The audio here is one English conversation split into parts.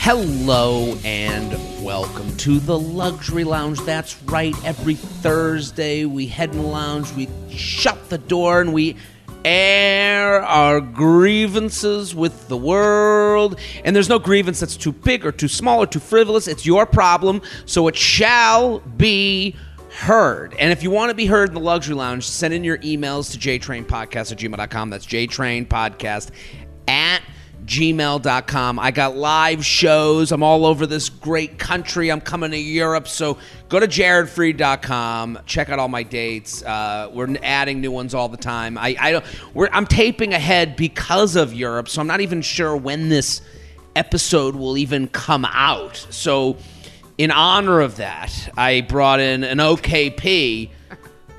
Hello and welcome to the Luxury Lounge. That's right, every Thursday we head in the lounge, we shut the door, and we air our grievances with the world. And there's no grievance that's too big or too small or too frivolous. It's your problem, so it shall be heard. And if you want to be heard in the Luxury Lounge, send in your emails to jtrainpodcast@gmail.com. That's jtrainpodcast@gmail.com. I got live shows. I'm all over this great country. I'm coming to Europe. So go to jaredfreid.com. Check out all my dates. We're adding new ones all the time. I'm taping ahead because of Europe, so I'm not even sure when this episode will even come out. So in honor of that, I brought in an OKP,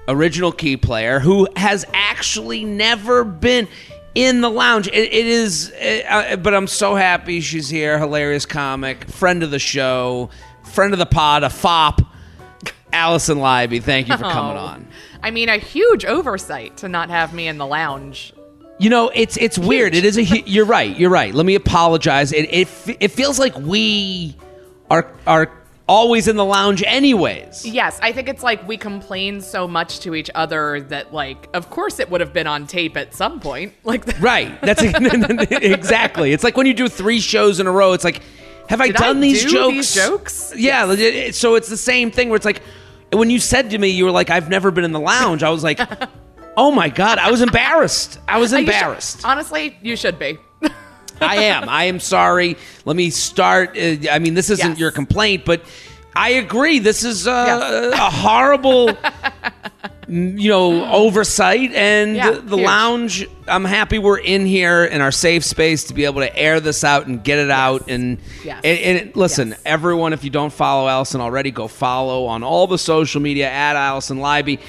original key player, who has actually never been in the lounge. It is, but I'm so happy she's here. Hilarious comic, friend of the show, friend of the pod, a fop, Alison Leiby. Thank you for coming on. I mean, a huge oversight to not have me in the lounge. You know, it's weird. It is you're right. Let me apologize. It feels like we are always in the lounge anyways. Yes, I think it's like we complain so much to each other that, like, of course it would have been on tape at some point. Right. That's exactly. It's like when you do 3 shows in a row, it's like, have I done these jokes? Yeah, yes. So it's the same thing where it's like, when you said to me, you were like, I've never been in the lounge, I was like, oh my God, I was embarrassed. Honestly, you should be. I am sorry. Let me start. I mean, this isn't your complaint, but I agree. This is a horrible, oversight. And the lounge, I'm happy we're in here in our safe space to be able to air this out and get it out. And, listen, everyone, if you don't follow Allison already, go follow on all the social media at Alison Leiby.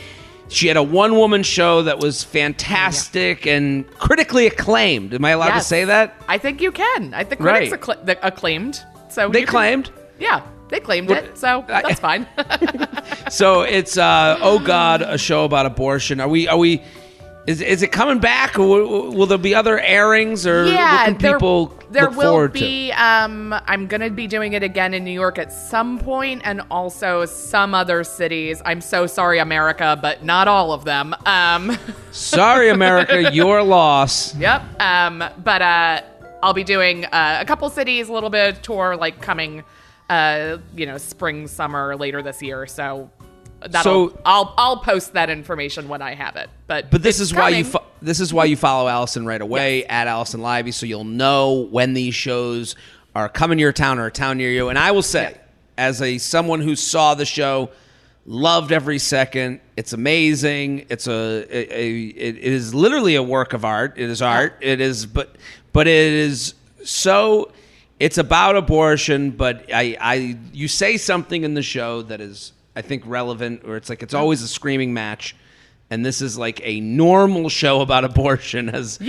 She had a one-woman show that was fantastic and critically acclaimed. Am I allowed to say that? I think you can. I think critics acclaimed. So they claimed? Yeah, they claimed it. So that's fine. So it's Oh God, a show about abortion. Are we? Is it coming back? Or will there be other airings? Or what can people look forward to? I'm going to be doing it again in New York at some point, and also some other cities. I'm so sorry, America, but not all of them. Sorry, America, your loss. Yep. But I'll be doing a couple cities, a little bit of tour, like coming, spring, summer, later this year. So I'll post that information when I have it. But this is why you follow Allison right away at Alison Leiby, so you'll know when these shows are coming to your town or a town near you. And I will say, as someone who saw the show, loved every second. It's amazing. It is literally a work of art. It is art. It is, but it is so. It's about abortion, but you say something in the show that is, I think, relevant, or it's like it's always a screaming match, and this is like a normal show about abortion as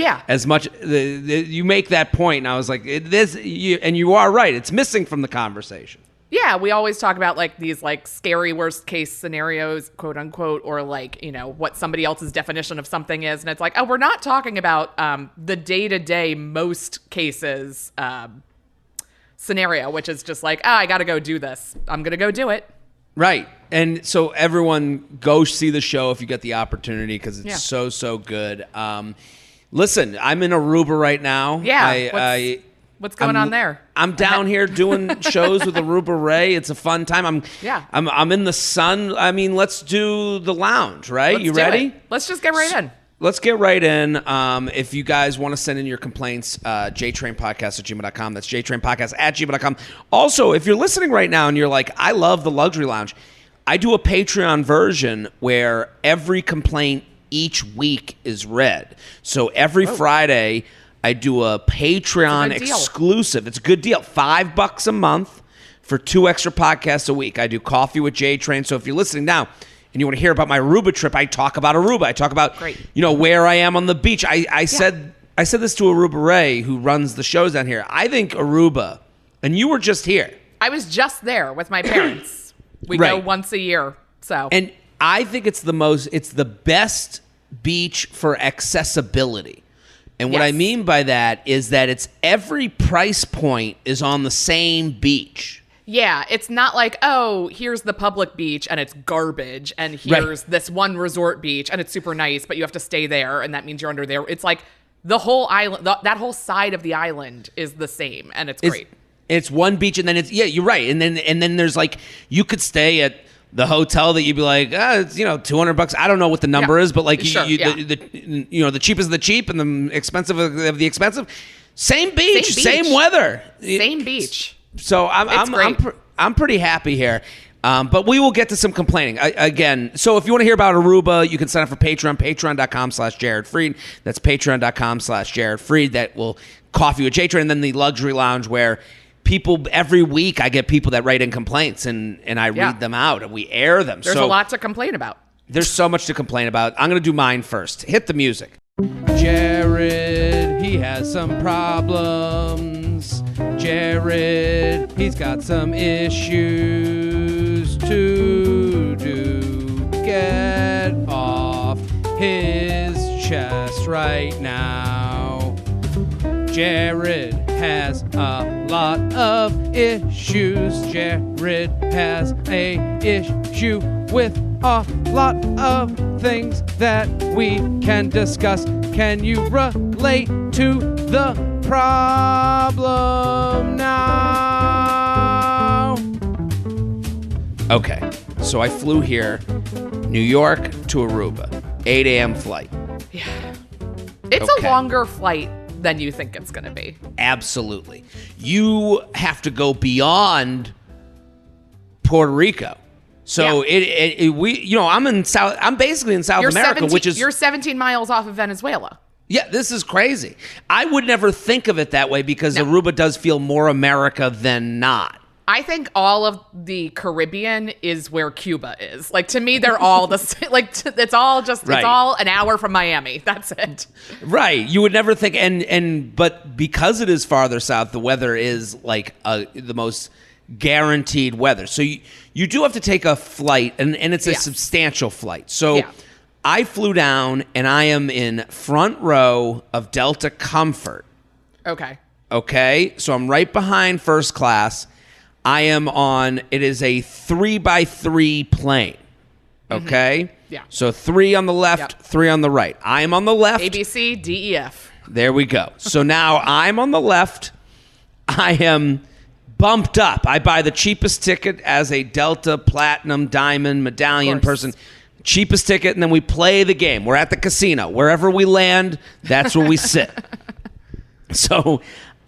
much. You make that point, and I was like, and you are right. It's missing from the conversation. Yeah, we always talk about like these like scary worst case scenarios, quote unquote, or like, what somebody else's definition of something is, and it's like, oh, we're not talking about the day-to-day most cases scenario, which is just like, I got to go do this. I'm gonna go do it. Right. And so everyone go see the show if you get the opportunity, because it's so good. Listen, I'm in Aruba right now. Yeah. What's going on there? I'm down here doing shows with Aruba Ray. It's a fun time. I'm in the sun. I mean, let's do the lounge, right? You ready? Let's just get right in. Let's get right in. If you guys want to send in your complaints, jtrainpodcast@gmail.com. That's jtrainpodcast@gmail.com. Also, if you're listening right now and you're like, I love the Luxury Lounge, I do a Patreon version where every complaint each week is read. So every Friday, I do a Patreon exclusive. It's a good deal. $5 a month for 2 extra podcasts a week. I do Coffee with JTrain. So if you're listening now, and you want to hear about my Aruba trip, I talk about Aruba. I talk about, where I am on the beach. I said this to Aruba Ray, who runs the shows down here. I think Aruba, and you were just here. I was just there with my parents. We go once a year. And I think it's the best beach for accessibility. And what I Yes. mean by that is that it's every price point is on the same beach. Yeah, it's not like, oh, here's the public beach and it's garbage, and here's this one resort beach and it's super nice, but you have to stay there, and that means you're under there. It's like the whole island, that whole side of the island is the same, and it's great. It's one beach, and then you're right, and then there's like you could stay at the hotel that you'd be like, it's $200. I don't know what the number is, but like the cheapest of the cheap and the expensive of the expensive. Same beach, same weather, same beach. So I'm pretty happy here. But we will get to some complaining again. So if you want to hear about Aruba, you can sign up for Patreon, patreon.com/Jared Freid. That's patreon.com/Jared Freid. That will coffee with JTrain, and then the luxury lounge where people every week I get people that write in complaints and I read them out and we air them. There's a lot to complain about. There's so much to complain about. I'm going to do mine first. Hit the music. Jared, he has some problems. Jared, he's got some issues to do. Get off his chest right now. Jared has a lot of issues. Jared has a issue with a lot of things that we can discuss. Can you relate to the problem now? Okay, so I flew here, New York to Aruba, 8 a.m. flight. Yeah. It's a longer flight than you think it's going to be. Absolutely. You have to go beyond Puerto Rico. So I'm basically in South America, which is you're 17 miles off of Venezuela. Yeah, this is crazy. I would never think of it that way because Aruba does feel more America than not. I think all of the Caribbean is where Cuba is. Like, to me, they're all the same. Like, it's all just, it's all an hour from Miami. That's it. Right. You would never think, but because it is farther south, the weather is like the most guaranteed weather. So you do have to take a flight, and it's a substantial flight. So I flew down, and I am in front row of Delta Comfort. Okay. So I'm right behind first class. I am it is a 3x3 plane. Okay? Mm-hmm. Yeah. So 3 on the left, 3 on the right. I am on the left. A, B, C, D, E, F. There we go. So now I'm on the left. I am bumped up. I buy the cheapest ticket as a Delta Platinum Diamond Medallion person. Cheapest ticket, and then we play the game. We're at the casino. Wherever we land, that's where we sit. So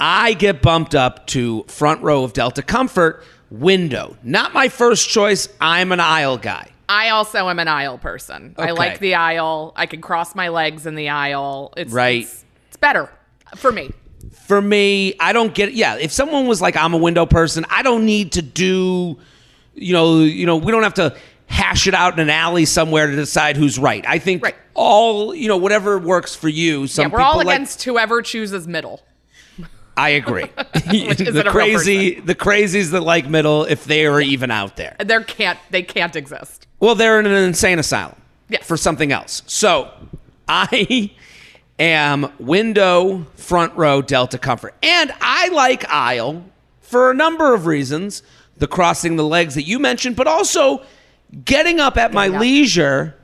I get bumped up to front row of Delta Comfort, window. Not my first choice. I'm an aisle guy. I also am an aisle person. Okay. I like the aisle. I can cross my legs in the aisle. It's better for me. For me, I don't get it. Yeah, if someone was like, I'm a window person, I don't need to do, we don't have to hash it out in an alley somewhere to decide who's right. I think all, whatever works for you. We're all against whoever chooses middle. I agree. The crazies that like middle, if they are even out there. They can't exist. Well, they're in an insane asylum for something else. So I am window, front row, Delta Comfort. And I like aisle for a number of reasons. The crossing the legs that you mentioned, but also getting up at my leisure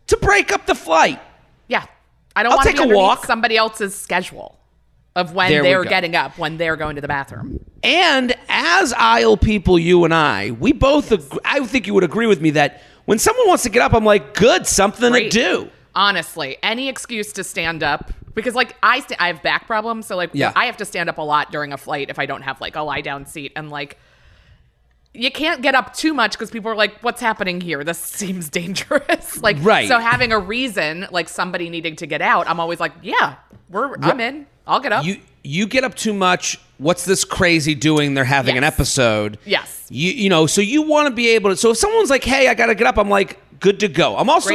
to break up the flight. Yeah. I don't want to be underneath somebody else's schedule of when they're getting up, when they're going to the bathroom. And as aisle people, you and I both agree, I think you would agree with me that when someone wants to get up, I'm like, good, something to do. Honestly, any excuse to stand up, because like I have back problems, so like I have to stand up a lot during a flight if I don't have like a lie down seat, and like you can't get up too much because people are like, what's happening here? This seems dangerous. So having a reason, like somebody needing to get out, I'm always like, I'm in. I'll get up. You get up too much. What's this crazy doing? They're having an episode. Yes. So you want to be able to. So if someone's like, hey, I got to get up, I'm like, good to go. I'm also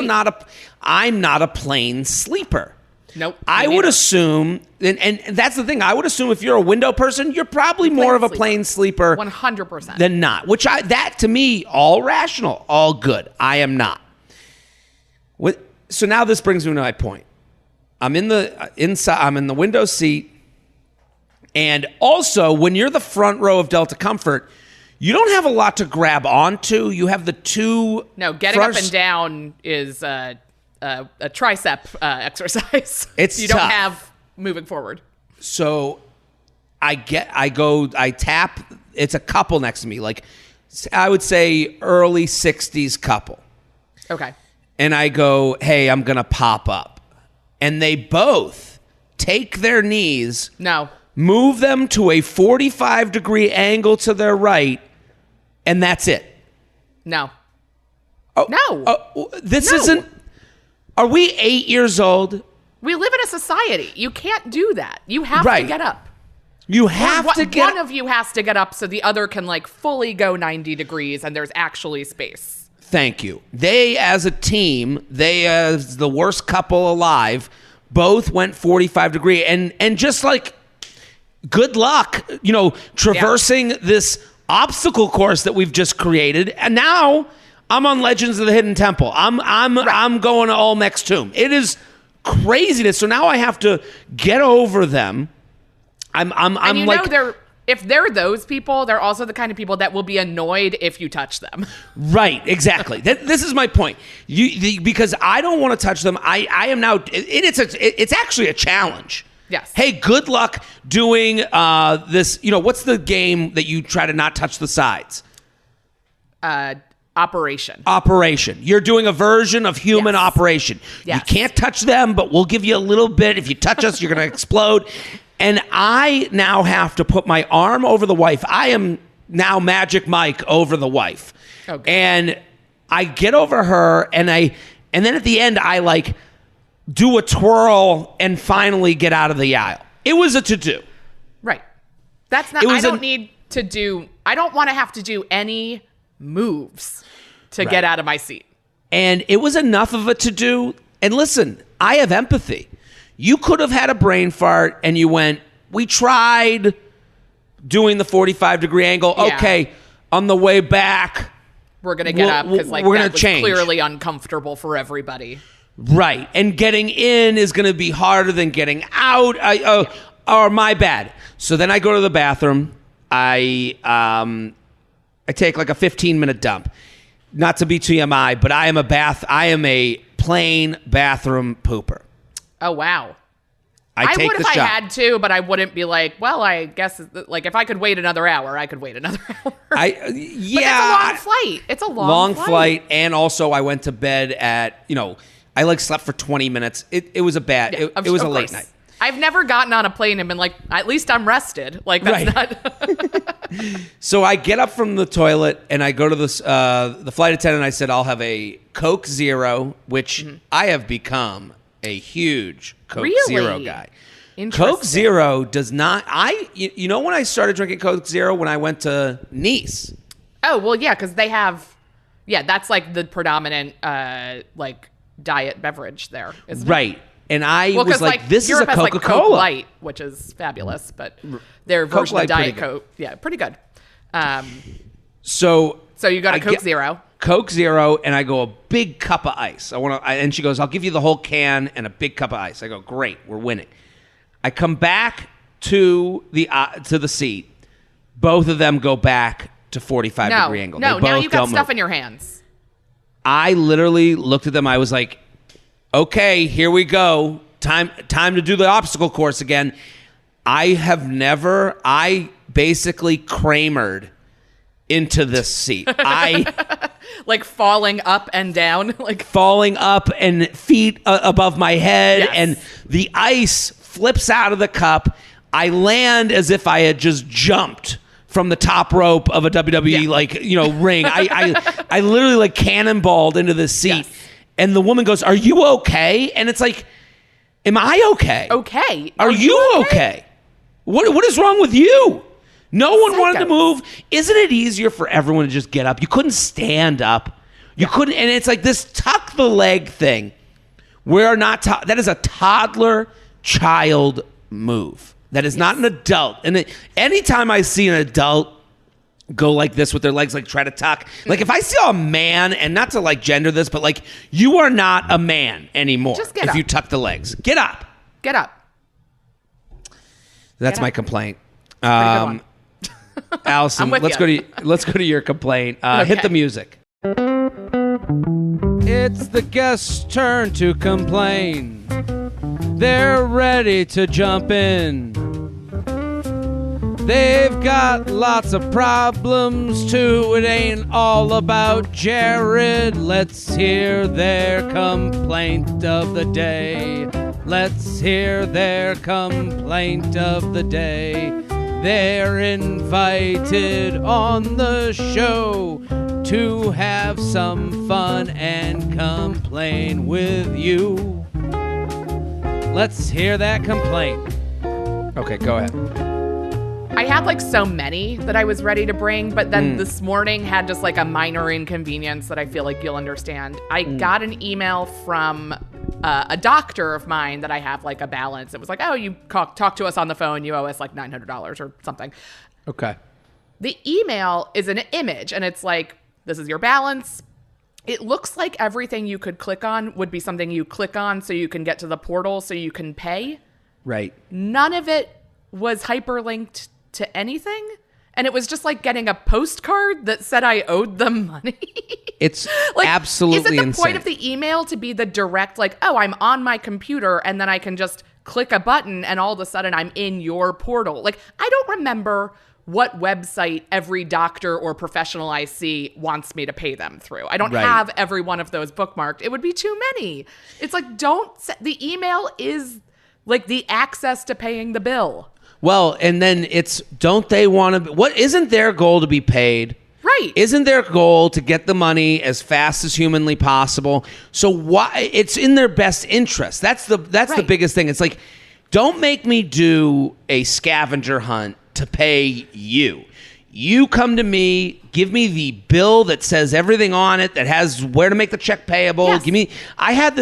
I'm not a plane sleeper. Nope. I would assume, and that's the thing, I would assume if you're a window person, you're probably more of a plane sleeper 100% than not, that to me, all rational, all good. I am not. So now this brings me to my point. I'm in the inside. I'm in the window seat. And also, when you're the front row of Delta Comfort, you don't have a lot to grab onto. You have the two. No, getting up and down is a tricep exercise. It's you tough. don't have moving forward. So I tap. It's a couple next to me, like I would say early 60s couple. Okay. And I go, hey, I'm gonna pop up, and they both take their knees. No. Move them to a 45-degree angle to their right, and that's it. No. Oh, no. This No. isn't... Are we 8 years old? We live in a society. You can't do that. You have Right. to get up. You have to get... One of you has to get up so the other can like fully go 90 degrees and there's actually space. Thank you. They, as a team, they as the worst couple alive, both went 45-degree. And just like... Good luck, traversing this obstacle course that we've just created. And now I'm on Legends of the Hidden Temple. I'm going to Olmec's tomb. It is craziness. So now I have to get over them. I'm if they're those people, they're also the kind of people that will be annoyed if you touch them. Right, exactly. This is my point. Because I don't want to touch them. I am now. It's actually a challenge. Yes. Hey, good luck doing this. What's the game that you try to not touch the sides? Operation. You're doing a version of human Yes. Operation. Yes. You can't touch them, but we'll give you a little bit. If you touch us, you're going to explode. And I now have to put my arm over the wife. I am now Magic Mike over the wife. Okay. And I get over her, and then at the end, I do a twirl and finally get out of the aisle. It was a to-do. Right. That's not, I don't want to have to do any moves to get out of my seat. And it was enough of a to-do. And listen, I have empathy. You could have had a brain fart and you went, we tried doing the 45-degree angle. Yeah. Okay, on the way back, we're going to get up because we're that gonna was change. Clearly uncomfortable for everybody. Right. And getting in is going to be harder than getting out. Or my bad. So then I go to the bathroom. I take like a 15-minute dump. Not to be TMI, but I am a plain bathroom pooper. Oh, wow. I take would the if shot. I had to, but I wouldn't be like, well, I guess like if I could wait another hour, I could wait another hour. Yeah. But it's a long flight. It's a long flight. And also I went to bed at, I slept for 20 minutes. It was a bad, Yeah, it was a late night. I've never gotten on a plane and been like, at least I'm rested. Like that's not. So I get up from the toilet and I go to the flight attendant. I said, I'll have a Coke Zero, which I have become a huge Coke Zero guy. Coke Zero does not. When I started drinking Coke Zero when I went to Nice. Oh well, yeah, because they have. Yeah, that's like the predominant diet beverage there, isn't it? Right. And I was like, this Europe is a has, Coca-Cola. Coke Light, which is fabulous, but their version Light, of Diet pretty Coke, pretty good. So you got a Coke Zero. Coke Zero, and I go a big cup of ice. And she goes, I'll give you the whole can and a big cup of ice. I go, great, we're winning. I come back to the seat. Both of them go back to 45-degree angle. No, now you've got stuff in your hands. I literally looked at them. I was like, okay, here we go. Time to do the obstacle course again. I basically Kramered into this seat. Like falling up and down. Falling up and feet above my head. Yes. And the ice flips out of the cup. I land as if I had just jumped from the top rope of a WWE ring. I literally cannonballed into this seat. Yes. And the woman goes, "Are you okay?" And it's like, am I okay? Okay. Are you okay? What is wrong with you? No one wanted to move. Isn't it easier for everyone to just get up? You couldn't stand up. You couldn't, and it's like this tuck the leg thing. That is a toddler child move. That is not an adult. And anytime I see an adult go like this with their legs, like try to tuck. Like if I see a man, and not to like gender this, but like you are not a man anymore. Just get if up. you tuck the legs. Get up. Get up. That's Get my up. complaint. Allison, let's go to your complaint. Hit the music. It's the guest's turn to complain. They're ready to jump in. They've got lots of problems too. It ain't all about Jared. Let's hear their complaint of the day. Let's hear their complaint of the day. They're invited on the show to have some fun and complain with you. Let's hear that complaint. Okay, go ahead. I had like so many that I was ready to bring, but then this morning had just like a minor inconvenience that I feel like you'll understand. I got an email from a doctor of mine that I have like a balance. It was like, oh, you talk to us on the phone. You owe us like $900 or something. Okay. The email is an image and it's like, this is your balance. It looks like everything you could click on would be something you click on so you can get to the portal so you can pay. Right. None of it was hyperlinked to anything. And it was just like getting a postcard that said I owed them money. It's like, absolutely insane. Is it the point of the email to be the direct, like, oh, I'm on my computer and then I can just click a button and all of a sudden I'm in your portal? Like, I don't remember what website every doctor or professional I see wants me to pay them through. I don't have every one of those bookmarked. It would be too many. It's like, the email is like the access to paying the bill. Well, and then don't they want to, isn't their goal to be paid? Right. Isn't their goal to get the money as fast as humanly possible? So why, it's in their best interest. That's the biggest thing. It's like, don't make me do a scavenger hunt to pay you. You come to me, give me the bill that says everything on it, that has where to make the check payable. Yes. I had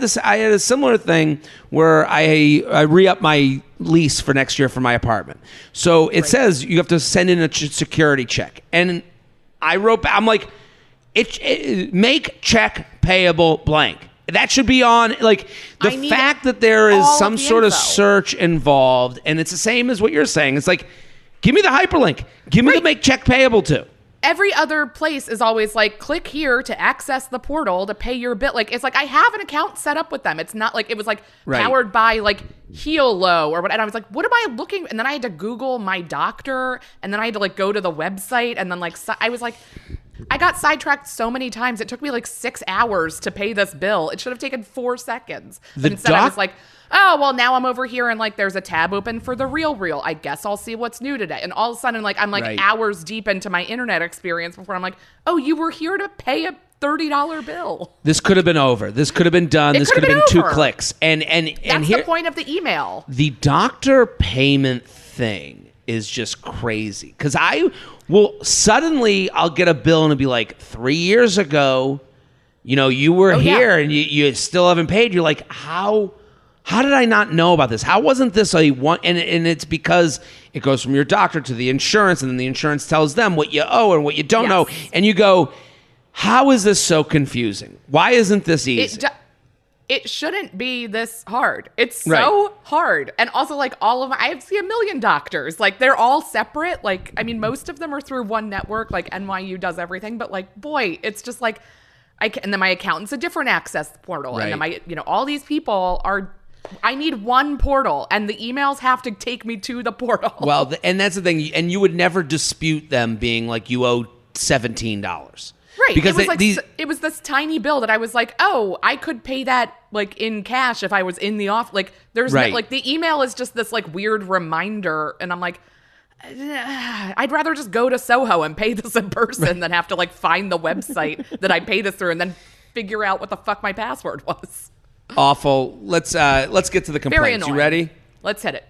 a similar thing where I re-up my lease for next year for my apartment. So it says you have to send in a security check. And I'm like, make check payable blank. That should be on, like, the fact that there is some sort of search involved, and it's the same as what you're saying. It's like, give me the hyperlink. Give me the make check payable to. Every other place is always like, click here to access the portal to pay your bill. Like, it's like, I have an account set up with them. It's not like, it was like powered by like Healo or what. And I was like, what am I looking? And then I had to Google my doctor, and then I had to like go to the website, and then like, I was like, I got sidetracked so many times. It took me like 6 hours to pay this bill. It should have taken 4 seconds. But instead I was like, oh, well, now I'm over here and like there's a tab open for the real. I guess I'll see what's new today. And all of a sudden, like, I'm like hours deep into my internet experience before I'm like, oh, you were here to pay a $30 bill. This could have been over. This could have been done. This could have been 2 clicks. And that's here, the point of the email. The doctor payment thing is just crazy. Because I'll get a bill and it'll be like, 3 years ago, you were here and you still haven't paid. You're like, how did I not know about this? How wasn't this a one? And it's because it goes from your doctor to the insurance, and then the insurance tells them what you owe and what you don't know. And you go, how is this so confusing? Why isn't this easy? It shouldn't be this hard. It's so hard. And also, like, I see a million doctors. Like, they're all separate. Like, I mean, most of them are through one network. Like, NYU does everything. But, like, boy, it's just like, and then my accountant's a different access portal. And then all these people I need one portal. And the emails have to take me to the portal. Well, and that's the thing. And you would never dispute them being like, you owe $17. Right. Because it was this tiny bill that I was like, oh, I could pay that like in cash if I was in the office. Like there's like the email is just this like weird reminder. And I'm like, I'd rather just go to Soho and pay this in person than have to like find the website that I pay this through and then figure out what the fuck my password was. Awful. Let's get to the complaints. Very annoying. You ready? Let's hit it.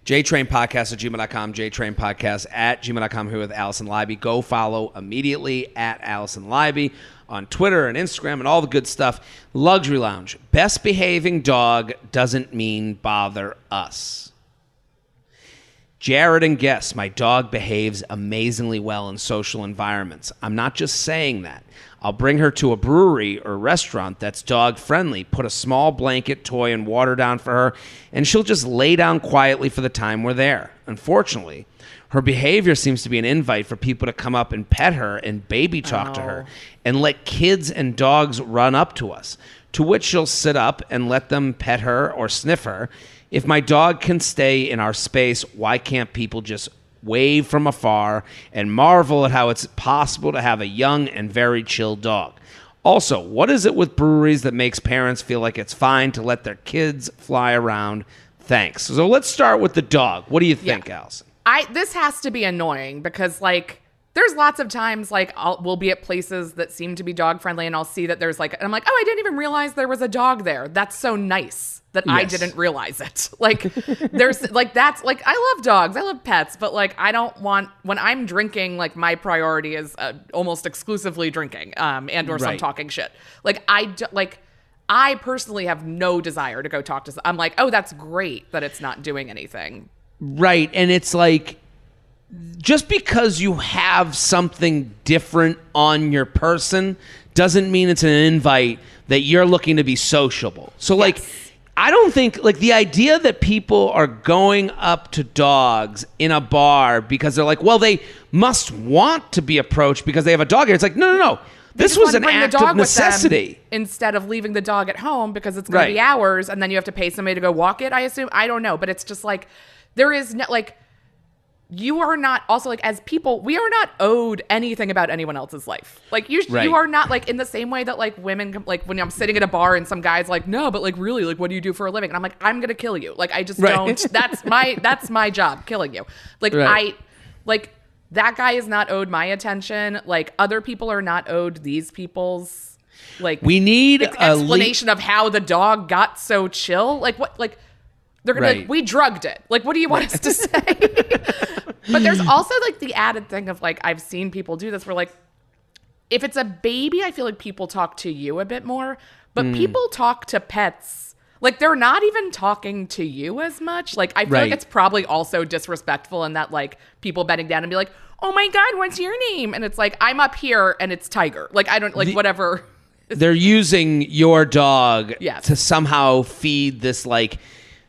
JTrain podcast at gmail.com, JTrain podcast at gmail.com, here with Alison Leiby. Go follow immediately at Alison Leiby on Twitter and Instagram and all the good stuff. Luxury Lounge. Best behaving dog doesn't mean bother us. Jared and guess, my dog behaves amazingly well in social environments. I'm not just saying that. I'll bring her to a brewery or restaurant that's dog friendly, put a small blanket, toy, and water down for her, and she'll just lay down quietly for the time we're there. Unfortunately, her behavior seems to be an invite for people to come up and pet her and baby talk to her and let kids and dogs run up to us, to which she'll sit up and let them pet her or sniff her. If my dog can stay in our space, why can't people just wave from afar and marvel at how it's possible to have a young and very chill dog? Also, what is it with breweries that makes parents feel like it's fine to let their kids fly around? Thanks. So let's start with the dog. What do you think, Allison? This has to be annoying because, like, there's lots of times, like, we'll be at places that seem to be dog friendly and I'll see that there's, like, and I'm like, oh, I didn't even realize there was a dog there. That's so nice that I didn't realize it. Like, there's, like, that's, like, I love dogs. I love pets. But, like, I don't want, when I'm drinking, like, my priority is almost exclusively drinking and or some talking shit. Like, I personally have no desire to go talk to, I'm like, oh, that's great that it's not doing anything. Right. And it's like, just because you have something different on your person doesn't mean it's an invite that you're looking to be sociable. So, like, I don't think, like, the idea that people are going up to dogs in a bar because they're like, well, they must want to be approached because they have a dog here. It's like, no. This was an act of necessity. Instead of leaving the dog at home because it's going to be hours and then you have to pay somebody to go walk it, I assume. I don't know. But it's just like, there is no, like, you are not, also, like, as people, we are not owed anything about anyone else's life. Like, you are not, like, in the same way that, like, women, like, when I'm sitting at a bar and some guy's like, no, but, like, really, like, what do you do for a living? And I'm like, I'm going to kill you. Like, I just don't, that's my job, killing you. Like, that guy is not owed my attention. Like, other people are not owed these people's, like, we need an explanation of how the dog got so chill. Like, what, like, they're going to be like, we drugged it. Like, what do you want us to say? But there's also, like, the added thing of, like, I've seen people do this where, like, if it's a baby, I feel like people talk to you a bit more. But people talk to pets. Like, they're not even talking to you as much. Like, I feel like it's probably also disrespectful in that, like, people bending down and be like, oh, my God, what's your name? And it's like, I'm up here and it's Tiger. Like, I don't, like, whatever. They're using your dog to somehow feed this, like,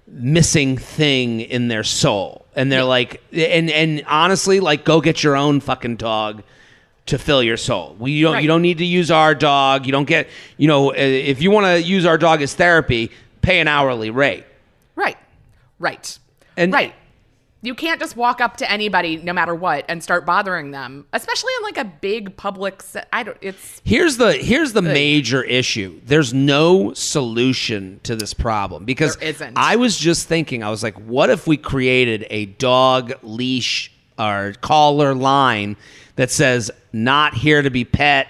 missing thing in their soul. And they're like, and honestly, like, go get your own fucking dog to fill your soul. You don't need to use our dog. You don't get, if you want to use our dog as therapy, pay an hourly rate. Right. You can't just walk up to anybody, no matter what, and start bothering them, especially in, like, a big public Here's the major issue. There's no solution to this problem because there isn't. I was just thinking, I was like, what if we created a dog leash or collar line that says, not here to be pet.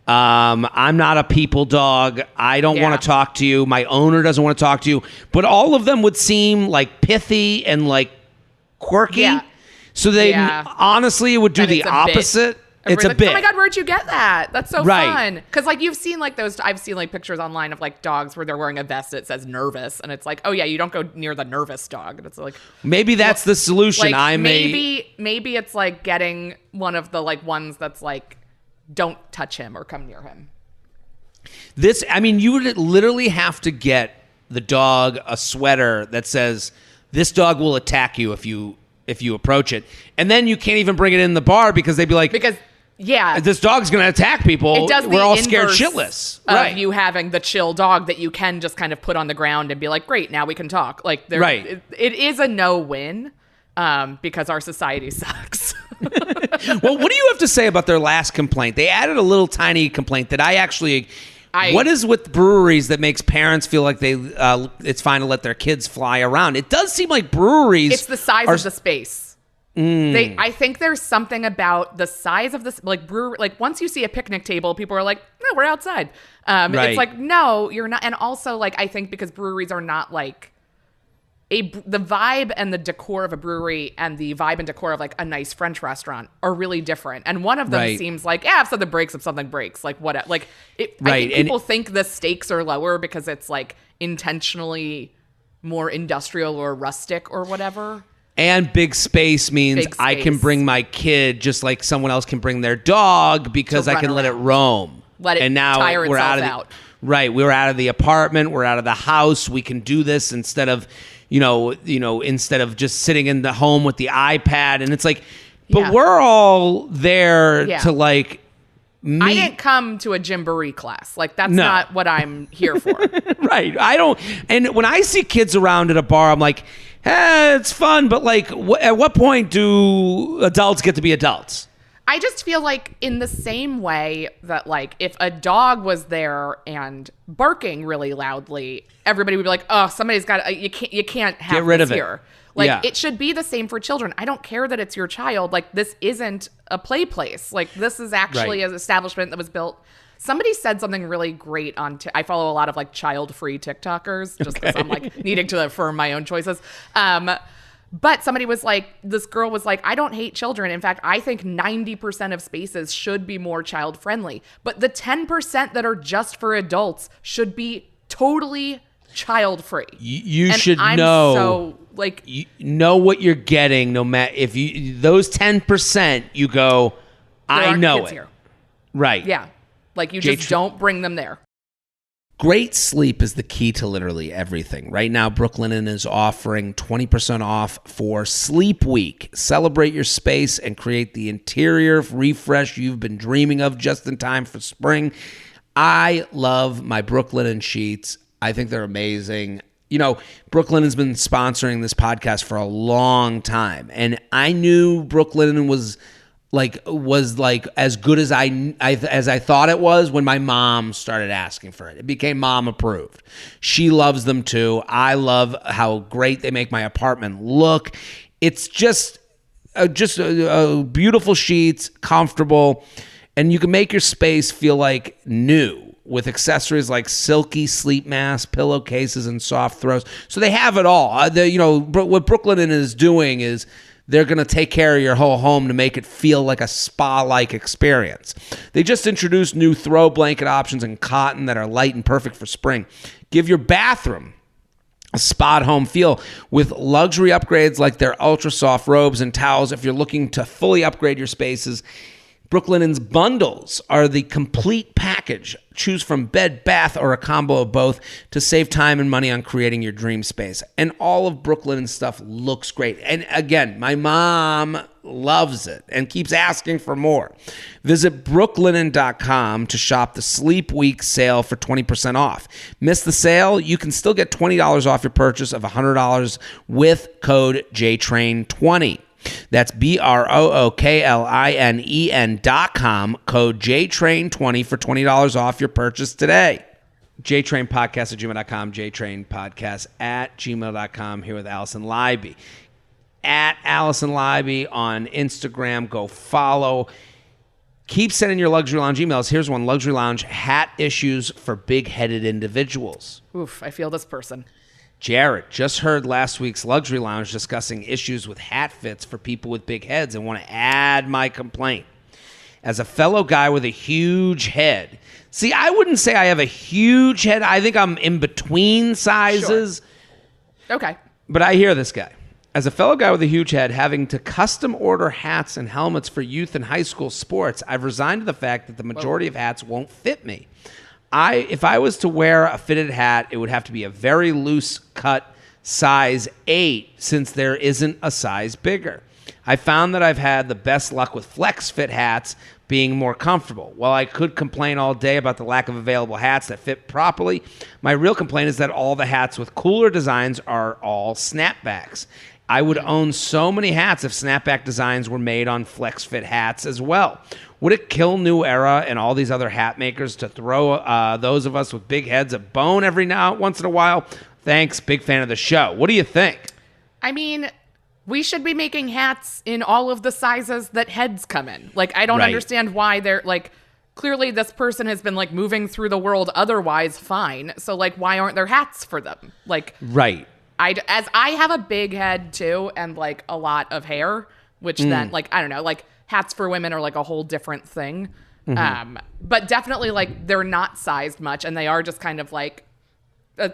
I'm not a people dog. I don't want to talk to you. My owner doesn't want to talk to you. But all of them would seem, like, pithy and, like, quirky. So they honestly, it would do the opposite. It's a bit. Oh my God, where'd you get that? That's so fun. Because, like, you've seen, like, those, I've seen, like, pictures online of, like, dogs where they're wearing a vest that says nervous. And it's like, oh yeah, you don't go near the nervous dog. And it's like, maybe that's the solution. Like, maybe it's like getting one of the, like, ones that's like, don't touch him or come near him. You would literally have to get the dog a sweater that says, this dog will attack you if you approach it. And then you can't even bring it in the bar because they'd be like, this dog's going to attack people. We're all scared shitless. Of you having the chill dog that you can just kind of put on the ground and be like, great, now we can talk. Like, it is a no-win because our society sucks. Well, what do you have to say about their last complaint? They added a little tiny complaint that what is with breweries that makes parents feel like it's fine to let their kids fly around? It does seem like breweries. It's the size of the space. I think there's something about the size of this, like, brewery. Like, once you see a picnic table, people are like, no, we're outside. It's like, no, you're not. And also, like, I think because breweries are not like the vibe and the decor of a brewery and the vibe and decor of, like, a nice French restaurant are really different. And one of them seems like, if something breaks, like, what? Like, I think people think the stakes are lower because it's, like, intentionally more industrial or rustic or whatever. And big space means I can bring my kid just like someone else can bring their dog because I can let it roam. Let it tire itself out. Right. We're out of the apartment. We're out of the house. We can do this instead of, instead of just sitting in the home with the iPad. And it's like, but we're all there to like meet. I didn't come to a Gymboree class. Like, that's not what I'm here for. Right. I don't. And when I see kids around at a bar, I'm like, it's fun. But like, at what point do adults get to be adults? I just feel like in the same way that, like, if a dog was there and barking really loudly, everybody would be like, "Oh, somebody's got you can't have get rid this of here." Like, it should be the same for children. I don't care that it's your child. Like, this isn't a play place. Like, this is actually an establishment that was built. Somebody said something really great on. I follow a lot of like child-free TikTokers just because I'm like needing to affirm my own choices. But somebody was like, this girl was like, I don't hate children. In fact, I think 90% of spaces should be more child friendly. But the 10% that are just for adults should be totally child free. You should know. You know what you're getting. No matter if those 10%, you go, I know it. Here. Right. Yeah. Like you just don't bring them there. Great sleep is the key to literally everything. Right now, Brooklinen is offering 20% off for Sleep Week. Celebrate your space and create the interior refresh you've been dreaming of just in time for spring. I love my Brooklinen sheets. I think they're amazing. Brooklinen has been sponsoring this podcast for a long time, and I knew Brooklinen was as good as I thought it was when my mom started asking for it. It became mom approved. She loves them too. I love how great they make my apartment look. It's just beautiful sheets, comfortable, and you can make your space feel like new with accessories like silky sleep masks, pillowcases, and soft throws. So they have it all. What Brooklinen is doing is they're going to take care of your whole home to make it feel like a spa-like experience. They just introduced new throw blanket options in cotton that are light and perfect for spring. Give your bathroom a spa-at-home feel with luxury upgrades like their ultra-soft robes and towels. If you're looking to fully upgrade your spaces, Brooklinen's bundles are the complete package. Choose from bed, bath, or a combo of both to save time and money on creating your dream space. And all of Brooklinen's stuff looks great. And again, my mom loves it and keeps asking for more. Visit brooklinen.com to shop the Sleep Week sale for 20% off. Miss the sale? You can still get $20 off your purchase of $100 with code JTrain20. That's BROOKLINEN.com, code JTrain20 for $20 off your purchase today. JTrainPodcast at gmail.com, JTrainPodcast at gmail.com, here with Alison Leiby. At Alison Leiby on Instagram, go follow. Keep sending your Luxury Lounge emails. Here's one, Luxury Lounge hat issues for big-headed individuals. Oof, I feel this person. Jared, just heard last week's Luxury Lounge discussing issues with hat fits for people with big heads and want to add my complaint. As a fellow guy with a huge head, see, I wouldn't say I have a huge head. I think I'm in between sizes. Sure. Okay. But I hear this guy. As a fellow guy with a huge head, having to custom order hats and helmets for youth and high school sports, I've resigned to the fact that the majority of hats won't fit me. If I was to wear a fitted hat, it would have to be a very loose cut size 8 since there isn't a size bigger. I found that I've had the best luck with flex fit hats being more comfortable. While I could complain all day about the lack of available hats that fit properly, my real complaint is that all the hats with cooler designs are all snapbacks. I would own so many hats if snapback designs were made on flex fit hats as well. Would it kill New Era and all these other hat makers to throw those of us with big heads a bone once in a while? Thanks. Big fan of the show. What do you think? I mean, we should be making hats in all of the sizes that heads come in. Like, I don't understand why they're like, clearly this person has been like moving through the world otherwise fine. So like, why aren't there hats for them? Like, right. As I have a big head too, and like a lot of hair, which then like, I don't know, like hats for women are like a whole different thing. Mm-hmm. But definitely like they're not sized much, and they are just kind of like a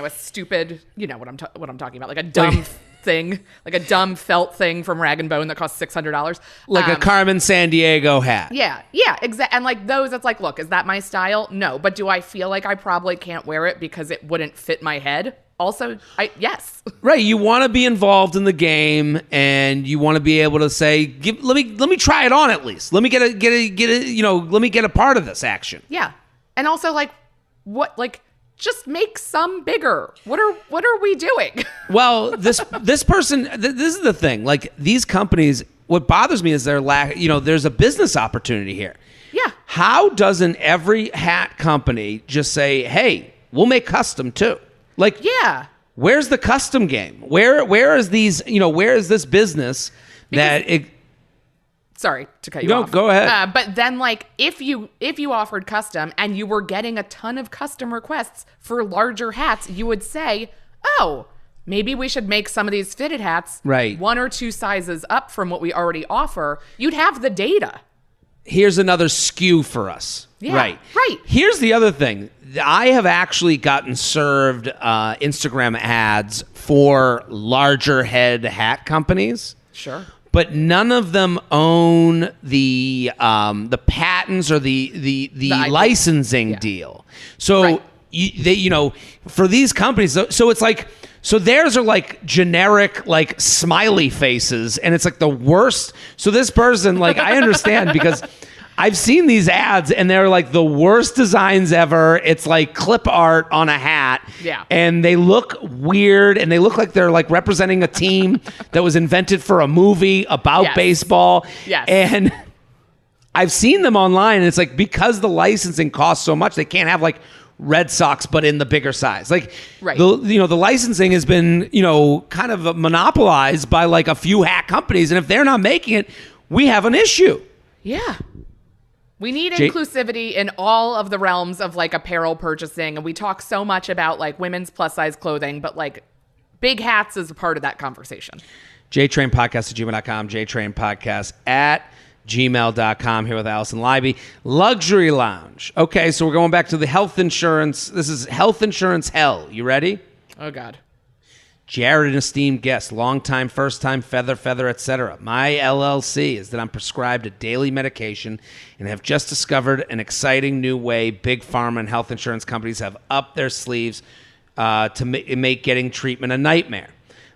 stupid, you know what I'm talking about, like a dumb thing, like a dumb felt thing from Rag & Bone that costs $600. Like a Carmen Sandiego hat. Yeah, exactly. And like those, it's like, look, is that my style? No. But do I feel like I probably can't wear it because it wouldn't fit my head? Also, yes. Right, you want to be involved in the game, and you want to be able to say, let me try it on at least. Let me get let me get a part of this action. Yeah. And also just make some bigger. What are we doing? Well, this person, this is the thing. Like, these companies, what bothers me is their lack, there's a business opportunity here. Yeah. How doesn't every hat company just say, hey, we'll make custom too? Like, yeah. Where's the custom game? Where is these, where is this business Sorry to cut you off. No, go ahead. But then, like, if you offered custom and you were getting a ton of custom requests for larger hats, you would say, oh, maybe we should make some of these fitted hats right 1 or 2 sizes up from what we already offer. You'd have the data. Here's another SKU for us. Yeah, right. Here's the other thing. I have actually gotten served Instagram ads for larger head hat companies. Sure. But none of them own the patents or the licensing deal. So for these companies, so it's like, so theirs are like generic, like smiley faces, and it's like the worst. So this person, like, I understand because I've seen these ads and they're like the worst designs ever. It's like clip art on a hat. Yeah. And they look weird and they look like they're like representing a team that was invented for a movie about baseball. Yes. And I've seen them online and it's like, because the licensing costs so much, they can't have like Red Sox, but in the bigger size. Like, right. The licensing has been, kind of monopolized by like a few hat companies. And if they're not making it, we have an issue. Yeah. We need inclusivity in all of the realms of like apparel purchasing. And we talk so much about like women's plus size clothing, but like big hats is a part of that conversation. JTrain podcast at gmail.com, JTrain podcast at gmail.com, here with Alison Leiby. Luxury Lounge. Okay, so we're going back to the health insurance. This is health insurance hell. You ready? Oh, God. Jared, an esteemed guest, long time, first time, feather, etc. My LLC is that I'm prescribed a daily medication and have just discovered an exciting new way big pharma and health insurance companies have upped their sleeves to make getting treatment a nightmare.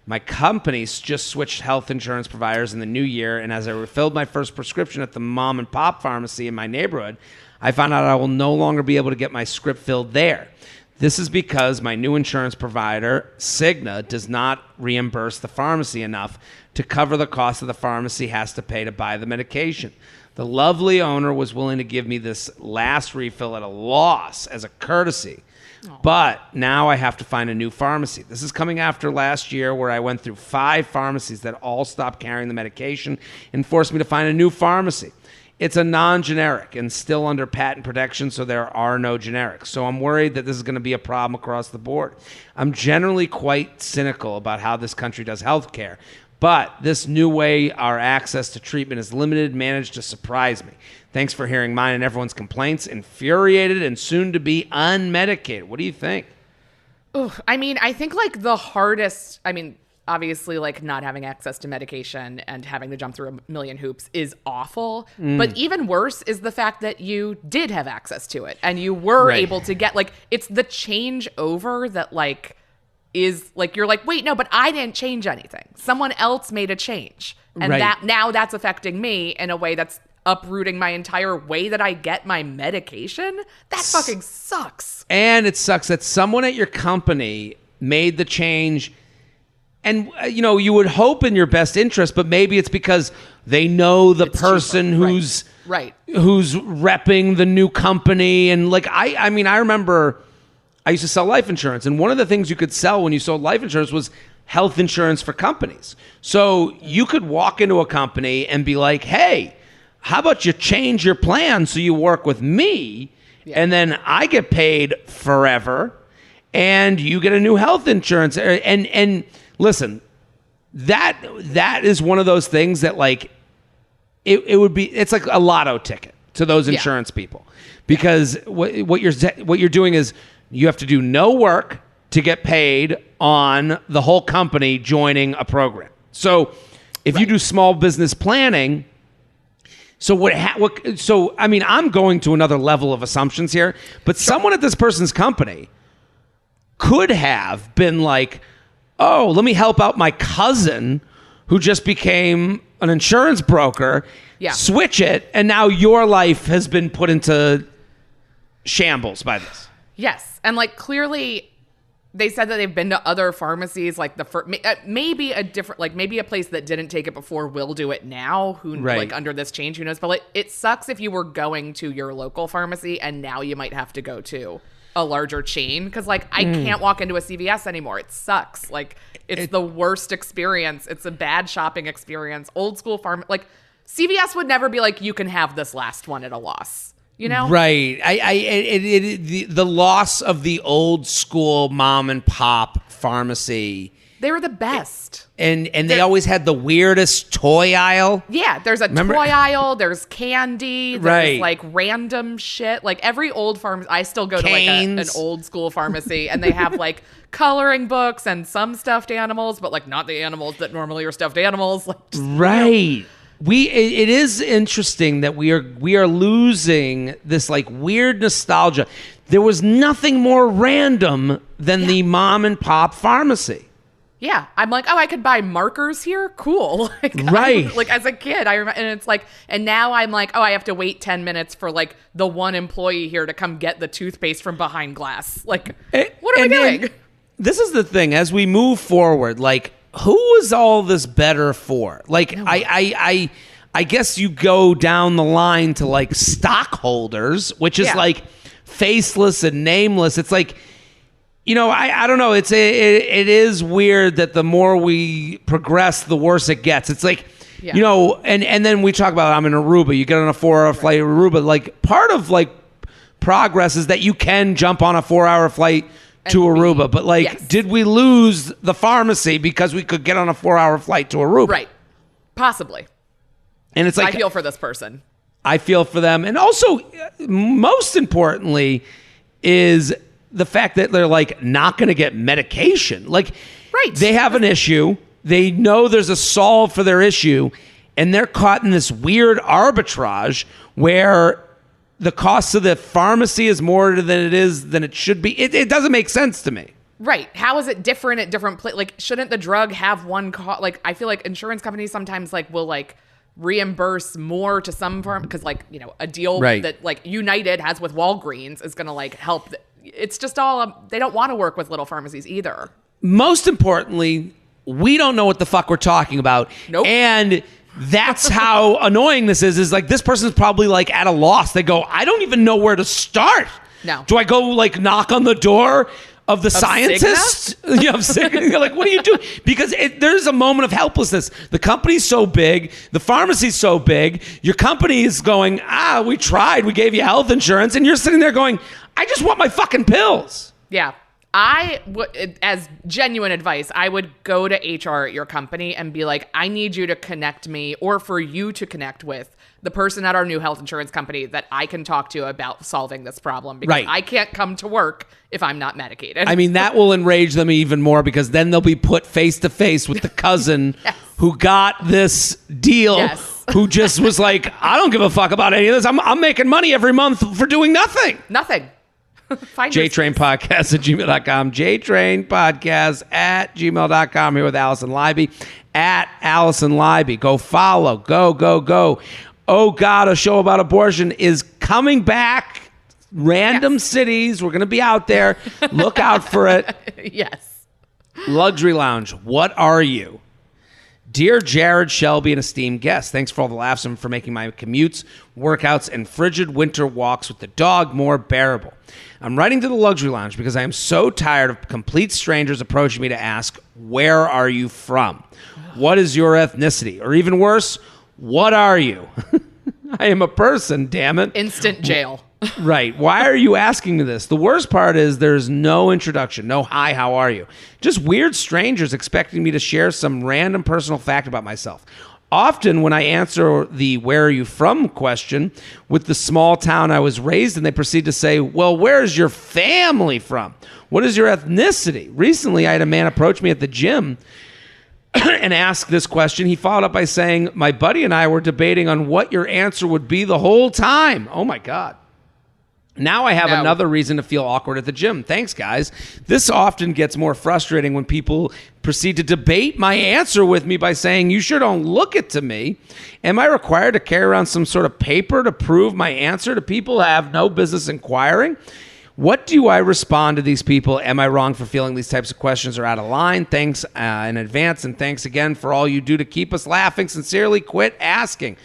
My company's just switched health insurance providers in the new year, and as I refilled my first prescription at the mom and pop pharmacy in my neighborhood, I found out I will no longer be able to get my script filled there. This is because my new insurance provider, Cigna, does not reimburse the pharmacy enough to cover the cost that the pharmacy has to pay to buy the medication. The lovely owner was willing to give me this last refill at a loss as a courtesy. But now I have to find a new pharmacy. This is coming after last year where I went through 5 pharmacies that all stopped carrying the medication and forced me to find a new pharmacy. It's a non-generic and still under patent protection, so there are no generics. So I'm worried that this is going to be a problem across the board. I'm generally quite cynical about how this country does healthcare, but this new way our access to treatment is limited managed to surprise me. Thanks for hearing mine and everyone's complaints. Infuriated and soon to be unmedicated. What do you think? Ooh, I mean, I think like the hardest, obviously like not having access to medication and having to jump through a million hoops is awful. But even worse is the fact that you did have access to it and you were able to get like, it's the change over that like is like, you're like, wait, no, but I didn't change anything. Someone else made a change. And that now that's affecting me in a way that's uprooting my entire way that I get my medication. That fucking sucks. And it sucks that someone at your company made the change. And, you would hope in your best interest, but maybe it's because they know the person who's repping the new company. And like, I remember I used to sell life insurance. And one of the things you could sell when you sold life insurance was health insurance for companies. So you could walk into a company and be like, hey, how about you change your plan so you work with me and then I get paid forever and you get a new health insurance. And listen, that is one of those things that like it's like a lotto ticket to those insurance people, because what you're doing is you have to do no work to get paid on the whole company joining a program. So if you do small business planning, so I mean, I'm going to another level of assumptions here, but someone at this person's company could have been like, oh, let me help out my cousin who just became an insurance broker, switch it, and now your life has been put into shambles by this. Yes. And like clearly they said that they've been to other pharmacies, like maybe a different, like maybe a place that didn't take it before will do it now. Like under this change, who knows? But like, it sucks if you were going to your local pharmacy and now you might have to go to a larger chain. Cause like I can't walk into a CVS anymore. It sucks. Like it's the worst experience. It's a bad shopping experience. Old school like CVS would never be like, you can have this last one at a loss. You know? Right. The loss of the old school mom and pop pharmacy. They were the best. And they always had the weirdest toy aisle. Yeah, there's a toy aisle, there's candy, there's like random shit. Like every old pharmacy, I still go to like an old school pharmacy and they have like coloring books and some stuffed animals, but like not the animals that normally are stuffed animals. Like, right. You know. It is interesting that we are losing this like weird nostalgia. There was nothing more random than the mom and pop pharmacy. Yeah, I'm like, oh, I could buy markers here. Cool, like, right? Like as a kid, I remember, and it's like, and now I'm like, oh, I have to wait 10 minutes for like the one employee here to come get the toothpaste from behind glass. Like, what are we doing? This is the thing. As we move forward, like, who is all this better for? Like, I guess you go down the line to like stockholders, which is like faceless and nameless. It's like, you know, I don't know. It is weird that the more we progress, the worse it gets. It's like, you know, and then we talk about I'm in Aruba. You get on a 4-hour flight to Aruba. Like part of like progress is that you can jump on a 4-hour flight to Aruba, but like, did we lose the pharmacy because we could get on a 4-hour flight to Aruba? Right. Possibly. And it's like, I feel for this person. I feel for them. And also, most importantly, is the fact that they're like not going to get medication. Like, they have an issue. They know there's a solve for their issue. And they're caught in this weird arbitrage where the cost of the pharmacy is more than it should be. It doesn't make sense to me. Right. How is it different at different places? Like, shouldn't the drug have one cost? Like, I feel like insurance companies sometimes like will like reimburse more to some firm because like, you know, a deal that like United has with Walgreens is going to like help. It's just all, they don't want to work with little pharmacies either. Most importantly, we don't know what the fuck we're talking about. Nope. And that's how annoying this is like this person's probably like at a loss. They go, I don't even know where to start. No. Do I go like knock on the door of the scientist? Yeah, of Cigna? Like, what do you do? Because there's a moment of helplessness. The company's so big. The pharmacy's so big. Your company is going, we tried. We gave you health insurance. And you're sitting there going, I just want my fucking pills. Yeah. I would, as genuine advice, I would go to HR at your company and be like, I need you to connect me or for you to connect with the person at our new health insurance company that I can talk to about solving this problem because I can't come to work if I'm not medicated. I mean, that will enrage them even more because then they'll be put face to face with the cousin who got this deal, who just was like, I don't give a fuck about any of this. I'm making money every month for doing nothing. Nothing. JTrain podcast at gmail.com. JTrain podcast at gmail.com. Here with Alison Leiby at Alison Leiby. Go follow. Go. Oh God, a show about abortion is coming back. Random cities. We're going to be out there. Look out for it. Yes. Luxury Lounge. What are you? Dear Jared, Shelby, and esteemed guests, thanks for all the laughs and for making my commutes, workouts, and frigid winter walks with the dog more bearable. I'm writing to the Luxury Lounge because I am so tired of complete strangers approaching me to ask, where are you from? What is your ethnicity? Or even worse, what are you? I am a person, damn it. Instant jail. Right. Why are you asking me this? The worst part is there's no introduction, no hi, how are you? Just weird strangers expecting me to share some random personal fact about myself. Often when I answer the "where are you from" question with the small town I was raised in, they proceed to say, well, where is your family from? What is your ethnicity? Recently, I had a man approach me at the gym and ask this question. He followed up by saying, my buddy and I were debating on what your answer would be the whole time. Oh my God. Now I have another reason to feel awkward at the gym. Thanks, guys. This often gets more frustrating when people proceed to debate my answer with me by saying, you sure don't look it to me. Am I required to carry around some sort of paper to prove my answer to people who have no business inquiring? What do I respond to these people? Am I wrong for feeling these types of questions are out of line? Thanks in advance, and thanks again for all you do to keep us laughing. Sincerely, quit asking.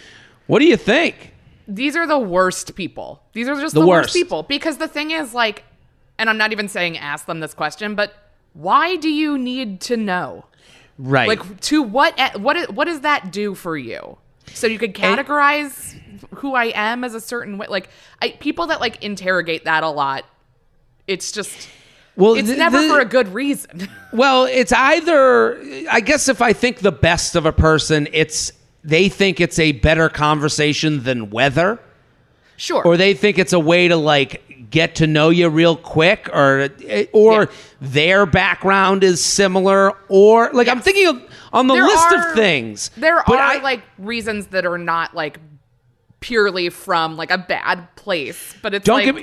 What do you think? These are the worst people. These are just the worst people. Because the thing is, like, and I'm not even saying ask them this question, but why do you need to know? Right. Like, to what does that do for you? So you could categorize who I am as a certain way. Like, people that, like, interrogate that a lot, it's just... Well, it's never for a good reason. Well, it's either... I guess if I think the best of a person, they think it's a better conversation than weather. Sure. Or they think it's a way to, like, get to know you real quick, or their background is similar, or, like, I'm thinking of, on the list of things. There are, like, reasons that are not, like, purely from, like, a bad place, but it's don't get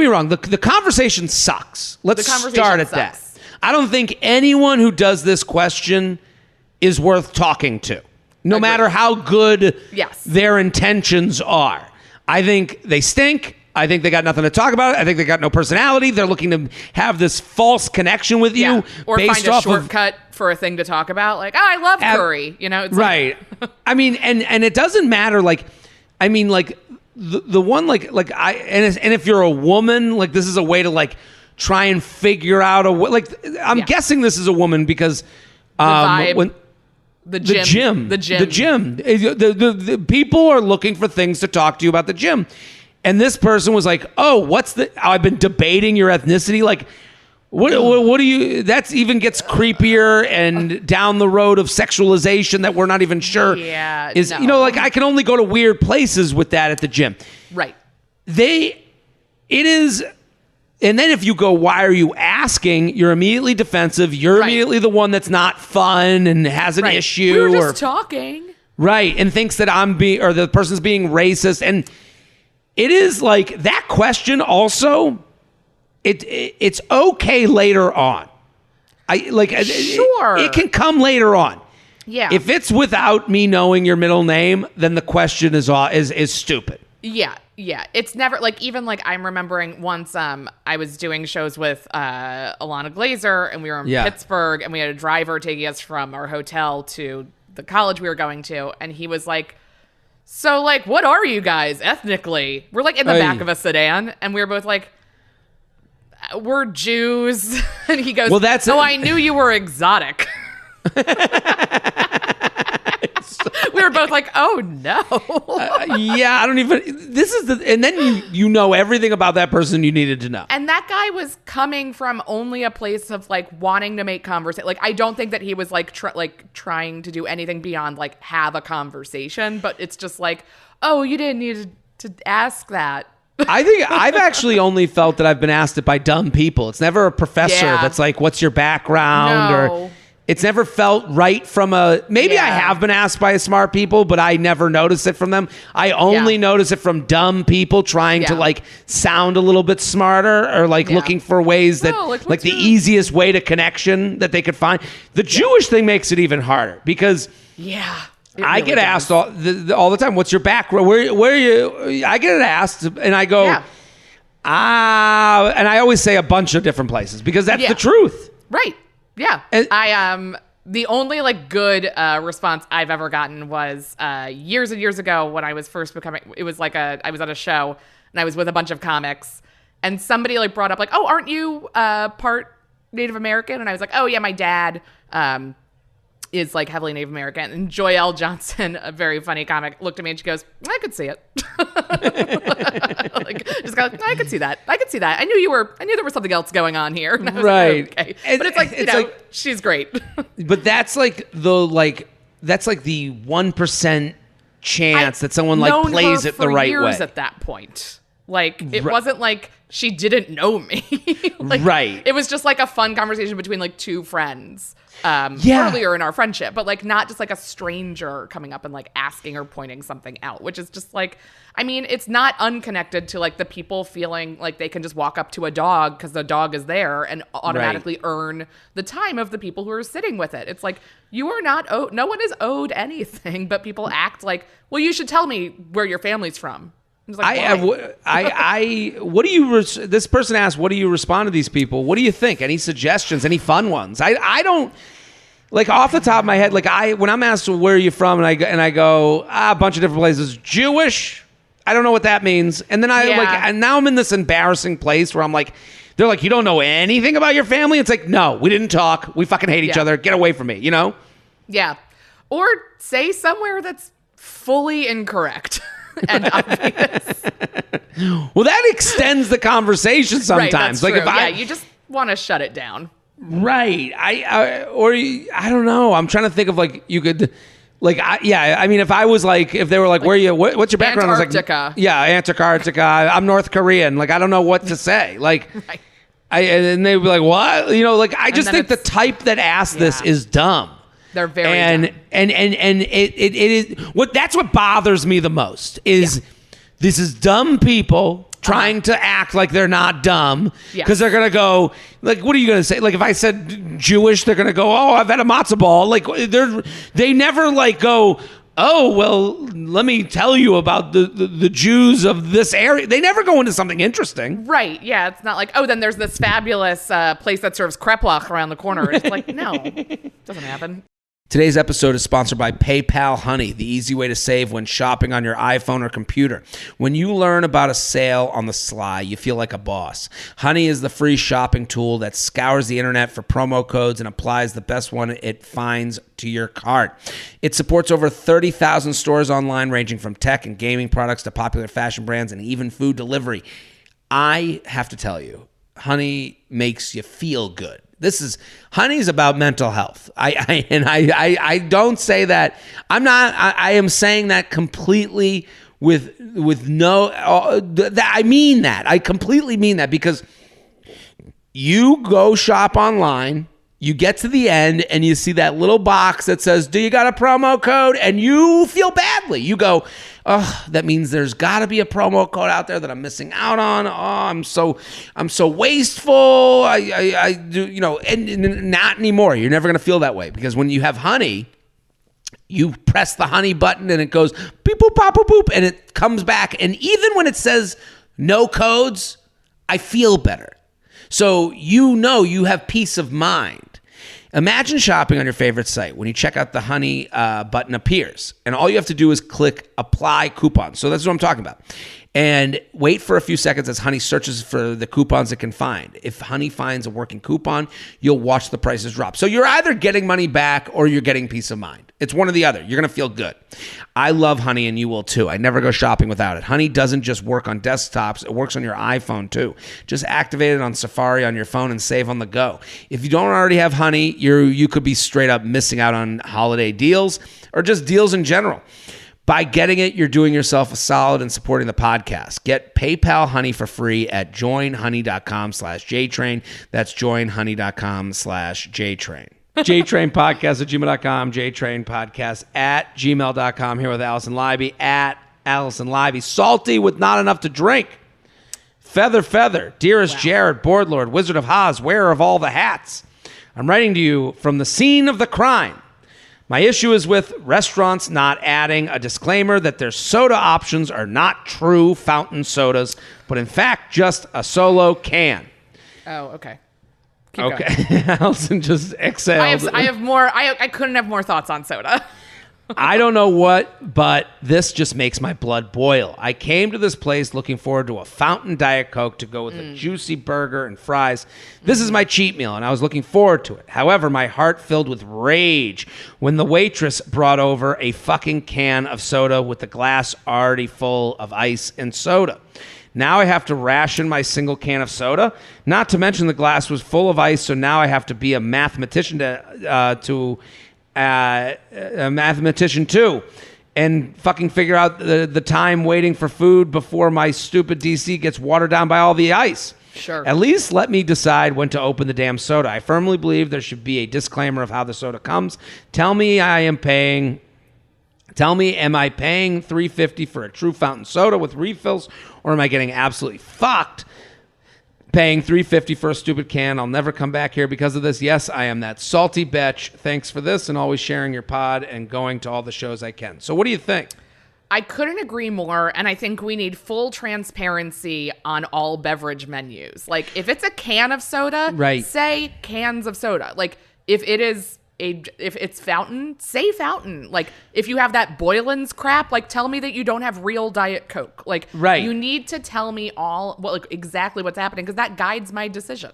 me wrong. The conversation sucks. Let's start at that. I don't think anyone who does this question is worth talking to. No matter how good their intentions are. I think they stink. I think they got nothing to talk about. I think they got no personality. They're looking to have this false connection with you. Or based find a shortcut for a thing to talk about. Like, I love curry. You know, it's right. Like, I mean, and it doesn't matter. Like, I mean, like, the one, like and if you're a woman, like, this is a way to, like, try and figure out a way. Like, I'm guessing this is a woman because the vibe. The gym. The people are looking for things to talk to you about the gym. And this person was like, I've been debating your ethnicity. Like, what do you, that's even gets creepier and down the road of sexualization that we're not even sure is, you know, like, I can only go to weird places with that at the gym. Right. And then if you go, why are you asking? You're immediately defensive. You're immediately the one that's not fun and has an issue. We were just talking. Right. And thinks that or the person's being racist. And it is like that question also, it's okay later on. It can come later on. Yeah. If it's without me knowing your middle name, then the question is stupid. Yeah. Yeah, it's never, like, even, like, I'm remembering once I was doing shows with Alana Glazer, and we were in Pittsburgh, and we had a driver taking us from our hotel to the college we were going to, and he was like, so, like, what are you guys ethnically? We're, like, in the back of a sedan, and we were both like, we're Jews. And he goes, I knew you were exotic. We were both like, oh no. I don't even, and then you know everything about that person you needed to know. And that guy was coming from only a place of, like, wanting to make conversation. Like, I don't think that he was, like, trying to do anything beyond, like, have a conversation, but it's just like, oh, you didn't need to ask that. I think I've actually only felt that I've been asked it by dumb people. It's never a professor that's like, what's your background? Or it's never felt right from maybe I have been asked by smart people, but I never notice it from them. I only notice it from dumb people trying to, like, sound a little bit smarter, or, like, looking for ways that, like the easiest way to connection that they could find. The Jewish thing makes it even harder because I get asked all the time, what's your background? Where are you? I get it asked, and I go, and I always say a bunch of different places because that's the truth. Right. Yeah. The only, like, good response I've ever gotten was years and years ago when I was first becoming, it was like I was at a show and I was with a bunch of comics, and somebody, like, brought up, like, oh, aren't you part Native American? And I was like, oh yeah, my dad is, like, heavily Native American. And Joy L. Johnson, a very funny comic, looked at me and she goes, I could see it. Like, just go, I could see that. I knew there was something else going on here. And I was like, okay. But it's like, she's great. But that's, like, that's like the 1% chance that someone like known plays her it the for right years way. at that point. Like, it wasn't like she didn't know me. Like, right. It was just like a fun conversation between like two friends earlier in our friendship, but like not just like a stranger coming up and like asking or pointing something out, which is just like, I mean, it's not unconnected to like the people feeling like they can just walk up to a dog because the dog is there and automatically earn the time of the people who are sitting with it. It's like, you are not owed, no one is owed anything, but people act like, well, you should tell me where your family's from. Like, what do you? This person asked, "What do you respond to these people? What do you think? Any suggestions? Any fun ones?" I don't like off the top of my head. Like when I'm asked where are you from, and I go a bunch of different places. Jewish. I don't know what that means. And then and now I'm in this embarrassing place where I'm like, they're like, you don't know anything about your family. It's like, no, we didn't talk. We fucking hate each other. Get away from me. You know? Yeah. Or say somewhere that's fully incorrect. And obvious. Well, that extends the conversation sometimes. Right, that's like true. You just want to shut it down. Right. I don't know. I'm trying to think of like you could like I mean if I was like if they were like where are you what's your background? Antarctica. I was like Antarctica. I'm North Korean. Like I don't know what to say. Like right. And they'd be like what? You know, like I just think the type that asked this is dumb. They're very dumb. And it is what that's what bothers me the most is this is dumb people trying to act like they're not dumb because they're gonna go like what are you gonna say? Like if I said Jewish, they're gonna go, oh, I've had a matzo ball. Like they never like go, oh well, let me tell you about the Jews of this area. They never go into something interesting. Right. Yeah. It's not like, oh, then there's this fabulous place that serves kreplach around the corner. It's like, no, it doesn't happen. Today's episode is sponsored by PayPal Honey, the easy way to save when shopping on your iPhone or computer. When you learn about a sale on the sly, you feel like a boss. Honey is the free shopping tool that scours the internet for promo codes and applies the best one it finds to your cart. It supports over 30,000 stores online, ranging from tech and gaming products to popular fashion brands and even food delivery. I have to tell you, Honey makes you feel good. Honey's about mental health. I don't say that. I am saying that completely with no. I mean that. I completely mean that because you go shop online. You get to the end and you see that little box that says, do you got a promo code? And you feel badly. You go, oh, that means there's got to be a promo code out there that I'm missing out on. Oh, I'm so wasteful. I do, you know, and not anymore. You're never going to feel that way because when you have Honey, you press the Honey button and it goes beep, boop, pop, boop, boop, and it comes back. And even when it says no codes, I feel better. So you know you have peace of mind. Imagine shopping on your favorite site. When you check out, the Honey button appears, and all you have to do is click Apply Coupon. So that's what I'm talking about. And wait for a few seconds as Honey searches for the coupons it can find. If Honey finds a working coupon, you'll watch the prices drop. So you're either getting money back or you're getting peace of mind. It's one or the other. You're going to feel good. I love Honey, and you will too. I never go shopping without it. Honey doesn't just work on desktops. It works on your iPhone too. Just activate it on Safari on your phone and save on the go. If you don't already have Honey, you could be straight up missing out on holiday deals or just deals in general. By getting it, you're doing yourself a solid and supporting the podcast. Get PayPal Honey for free at joinhoney.com/JTrain. That's joinhoney.com/JTrain. JTrain podcast at gmail.com. JTrain podcast at gmail.com. Here with Alison Leiby at Alison Leiby. Salty with not enough to drink. Feather, Dearest Jared, Board Lord, Wizard of Oz, wearer of all the hats. I'm writing to you from the scene of the crime. My issue is with restaurants not adding a disclaimer that their soda options are not true fountain sodas, but in fact just a solo can. Oh, okay. Okay. Allison just exhaled. I have more. I couldn't have more thoughts on soda. I don't know what, but this just makes my blood boil. I came to this place looking forward to a fountain Diet Coke to go with a juicy burger and fries. This is my cheat meal, and I was looking forward to it. However, my heart filled with rage when the waitress brought over a fucking can of soda with the glass already full of ice and soda. Now I have to ration my single can of soda. Not to mention the glass was full of ice, so now I have to be a mathematician to a mathematician too, and fucking figure out the time waiting for food before my stupid DC gets watered down by all the ice. Sure. At least let me decide when to open the damn soda. I firmly believe there should be a disclaimer of how the soda comes. Tell me, am I paying $3.50 for a true fountain soda with refills, or am I getting absolutely fucked paying $3.50 for a stupid can? I'll never come back here because of this. Yes, I am that salty bitch. Thanks for this and always sharing your pod and going to all the shows I can. So what do you think? I couldn't agree more, and I think we need full transparency on all beverage menus. Like, if it's a can of soda, right, say cans of soda. Like, if it's fountain, say fountain. Like, if you have that Boylan's crap, like, tell me that you don't have real Diet Coke. Like, right, you need to tell me exactly what's happening, because that guides my decision.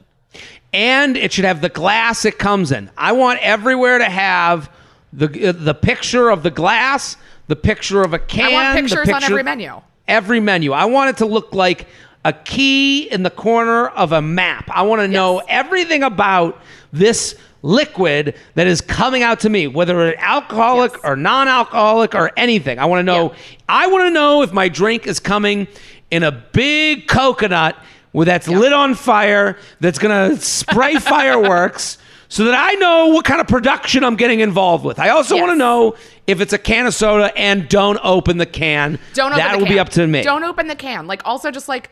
And it should have the glass it comes in. I want everywhere to have the picture of the glass, the picture of a can. I want pictures on every menu. Every menu. I want it to look like a key in the corner of a map. I want to know everything about this liquid that is coming out to me, whether it's alcoholic or non-alcoholic or anything. I want to know. Yeah. I want to know if my drink is coming in a big coconut that's lit on fire, that's going to spray fireworks, so that I know what kind of production I'm getting involved with. I also want to know if it's a can of soda, and don't open the can. That will be up to me. Don't open the can. Like, also just like,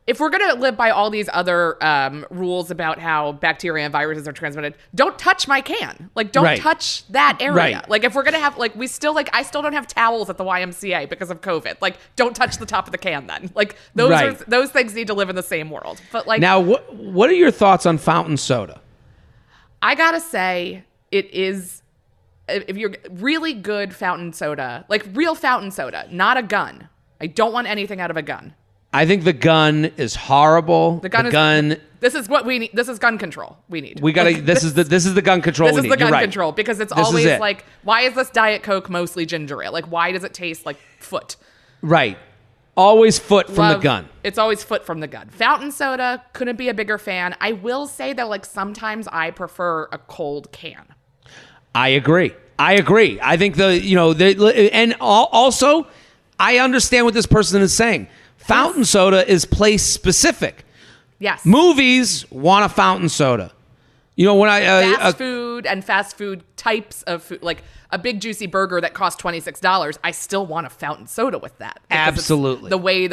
if we're going to live by all these other rules about how bacteria and viruses are transmitted, don't touch my can. Like, don't touch that area. Right. Like, if we're going to have, like, I still don't have towels at the YMCA because of COVID. Like, don't touch the top of the can then. Like, those things need to live in the same world. But, like, now, what are your thoughts on fountain soda? I gotta say, it is, if you're really good fountain soda, like real fountain soda, not a gun. I don't want anything out of a gun. I think the gun is horrible. The gun. This is what we need. This is gun control. We need. We gotta. This is the gun control. This is the gun control, because it's always like, why is this Diet Coke mostly ginger ale? Like, why does it taste like foot? Right. Always foot from the gun. It's always foot from the gun. Fountain soda, couldn't be a bigger fan. I will say that, like, sometimes I prefer a cold can. I agree. I think also, I understand what this person is saying. Fountain soda is place specific. Yes. Movies want a fountain soda. When fast food types of food, like a big juicy burger that costs $26, I still want a fountain soda with that. Absolutely. The way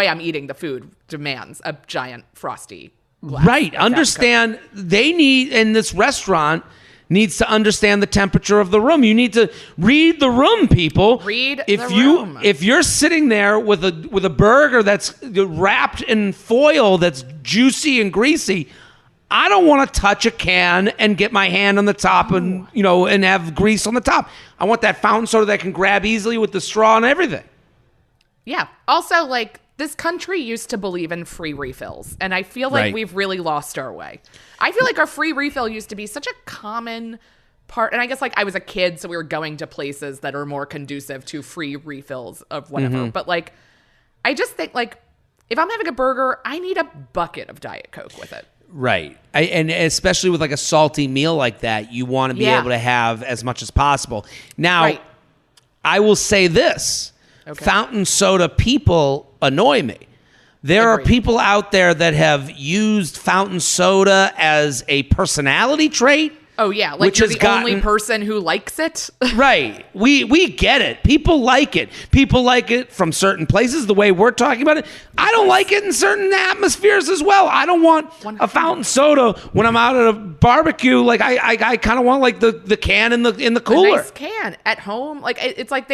I'm eating the food demands a giant frosty glass. Right. Understand, this restaurant needs to understand the temperature of the room. You need to read the room, people. Read the room. If you're sitting there with a burger that's wrapped in foil that's juicy and greasy, I don't want to touch a can and get my hand on the top and have grease on the top. I want that fountain soda that I can grab easily with the straw and everything. Yeah. Also, like, this country used to believe in free refills, and I feel like we've really lost our way. I feel like our free refill used to be such a common part, and I guess, like, I was a kid, so we were going to places that are more conducive to free refills of whatever. Mm-hmm. But, like, I just think, like, if I'm having a burger, I need a bucket of Diet Coke with it. Right. And especially with like a salty meal like that, you want to be able to have as much as possible. Now, I will say this. Okay. Fountain soda people annoy me. There are people out there that have used fountain soda as a personality trait. Oh, yeah. Like, you're the only person who likes it. Right. We get it. People like it. People like it from certain places, the way we're talking about it. I don't like it in certain atmospheres as well. I don't want 100. A fountain soda when I'm out at a barbecue. Like, I kind of want, like, the can in the cooler. A nice can. At home, like, it's like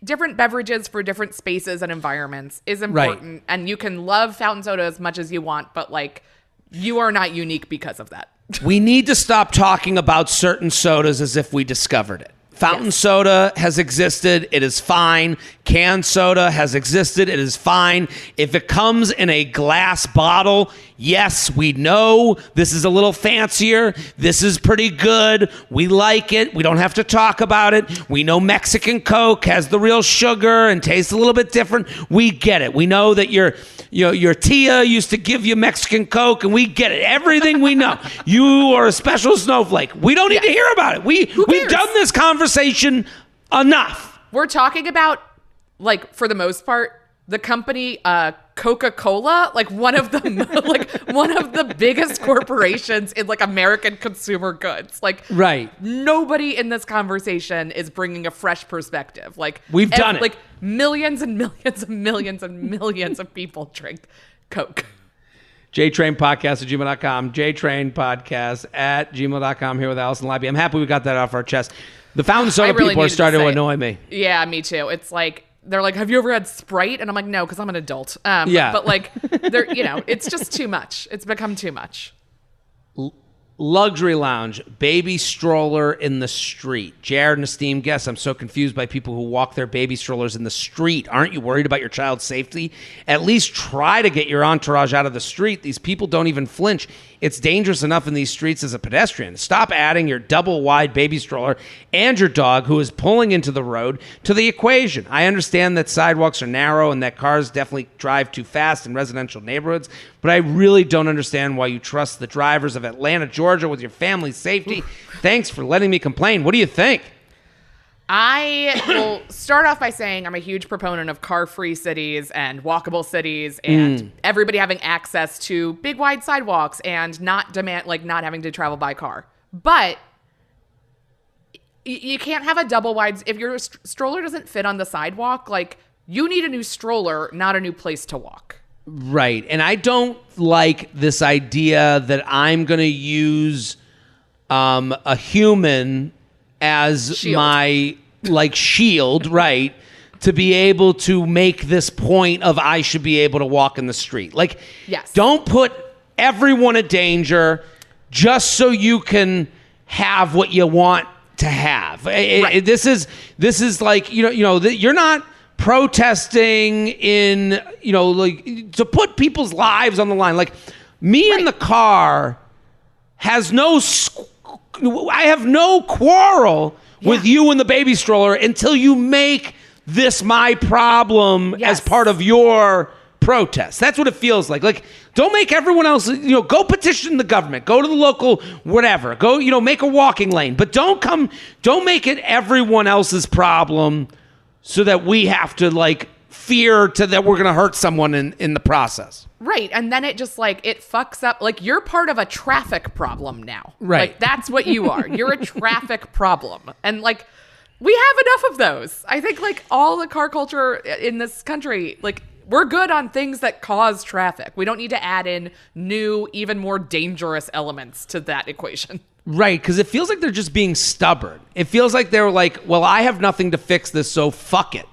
different beverages for different spaces and environments is important. Right. And you can love fountain soda as much as you want, but, like, you are not unique because of that. We need to stop talking about certain sodas as if we discovered it. Fountain soda has existed. It is fine. Canned soda has existed. It is fine. If it comes in a glass bottle, Yes, we know this is a little fancier. This is pretty good. We like it. We don't have to talk about it. We know Mexican Coke has the real sugar and tastes a little bit different. We get it. We know that your tia used to give you Mexican Coke, and we get it. Everything we know. You are a special snowflake. We don't need to hear about it. We've done this conversation enough. We're talking about, like, for the most part, the company Coca-Cola, like one of the biggest corporations in like American consumer goods. Like, right. Nobody in this conversation is bringing a fresh perspective. Like, we've done it. Like millions and millions and millions and millions of people drink Coke. JTrain podcast at gmail.com. JTrain podcast at gmail.com here with Alison Leiby. I'm happy we got that off our chest. The fountain soda people are starting to annoy me. Yeah, me too. It's like, they're like, have you ever had Sprite? And I'm like, no, because I'm an adult. Yeah. But like, they're, it's just too much. It's become too much. Luxury lounge, baby stroller in the street. Jared, an esteemed guest, I'm so confused by people who walk their baby strollers in the street. Aren't you worried about your child's safety? At least try to get your entourage out of the street. These people don't even flinch. It's dangerous enough in these streets as a pedestrian. Stop adding your double-wide baby stroller and your dog, who is pulling into the road, to the equation. I understand that sidewalks are narrow and that cars definitely drive too fast in residential neighborhoods, but I really don't understand why you trust the drivers of Atlanta, Georgia with your family's safety. Thanks for letting me complain. What do you think? I will start off by saying I'm a huge proponent of car-free cities and walkable cities and everybody having access to big, wide sidewalks and not having to travel by car. But you can't have a double wide. If your stroller doesn't fit on the sidewalk, like, you need a new stroller, not a new place to walk. Right. And I don't like this idea that I'm going to use a human as shield. My shield, right, to be able to make this point of I should be able to walk in the street. Like, yes. Don't put everyone in danger just so you can have what you want to have. Right. This is like, you're not protesting in, to put people's lives on the line. Like, me in the car has I have no quarrel with you in the baby stroller until you make this my problem as part of your protest. That's what it feels like. Like, don't make everyone else, go petition the government, go to the local whatever, go, make a walking lane, but don't make it everyone else's problem so that we have to fear that we're going to hurt someone in the process. Right. And then it just it fucks up. Like, you're part of a traffic problem now. Right. Like, that's what you are. You're a traffic problem. And we have enough of those. I think all the car culture in this country, we're good on things that cause traffic. We don't need to add in new, even more dangerous elements to that equation. Right, because it feels like they're just being stubborn. It feels like they're well, I have nothing to fix this, so fuck it.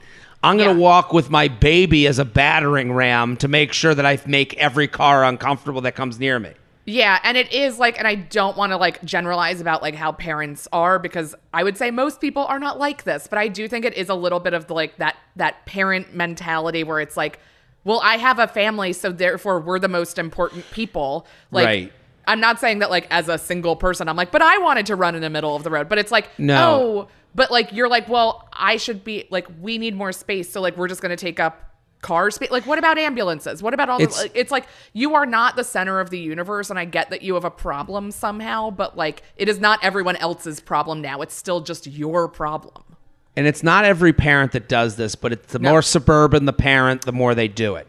I'm going to walk with my baby as a battering ram to make sure that I make every car uncomfortable that comes near me. Yeah, and it is and I don't want to generalize about how parents are, because I would say most people are not like this, but I do think it is a little bit of that parent mentality where it's well, I have a family, so therefore we're the most important people. Right. I'm not saying that as a single person, I'm but I wanted to run in the middle of the road, but it's no. Oh, but you're well, I should be we need more space, so we're just going to take up car space. What about ambulances? What about all this? It's you are not the center of the universe, and I get that you have a problem somehow, but it is not everyone else's problem now. It's still just your problem. And it's not every parent that does this, but it's the more suburban the parent, the more they do it.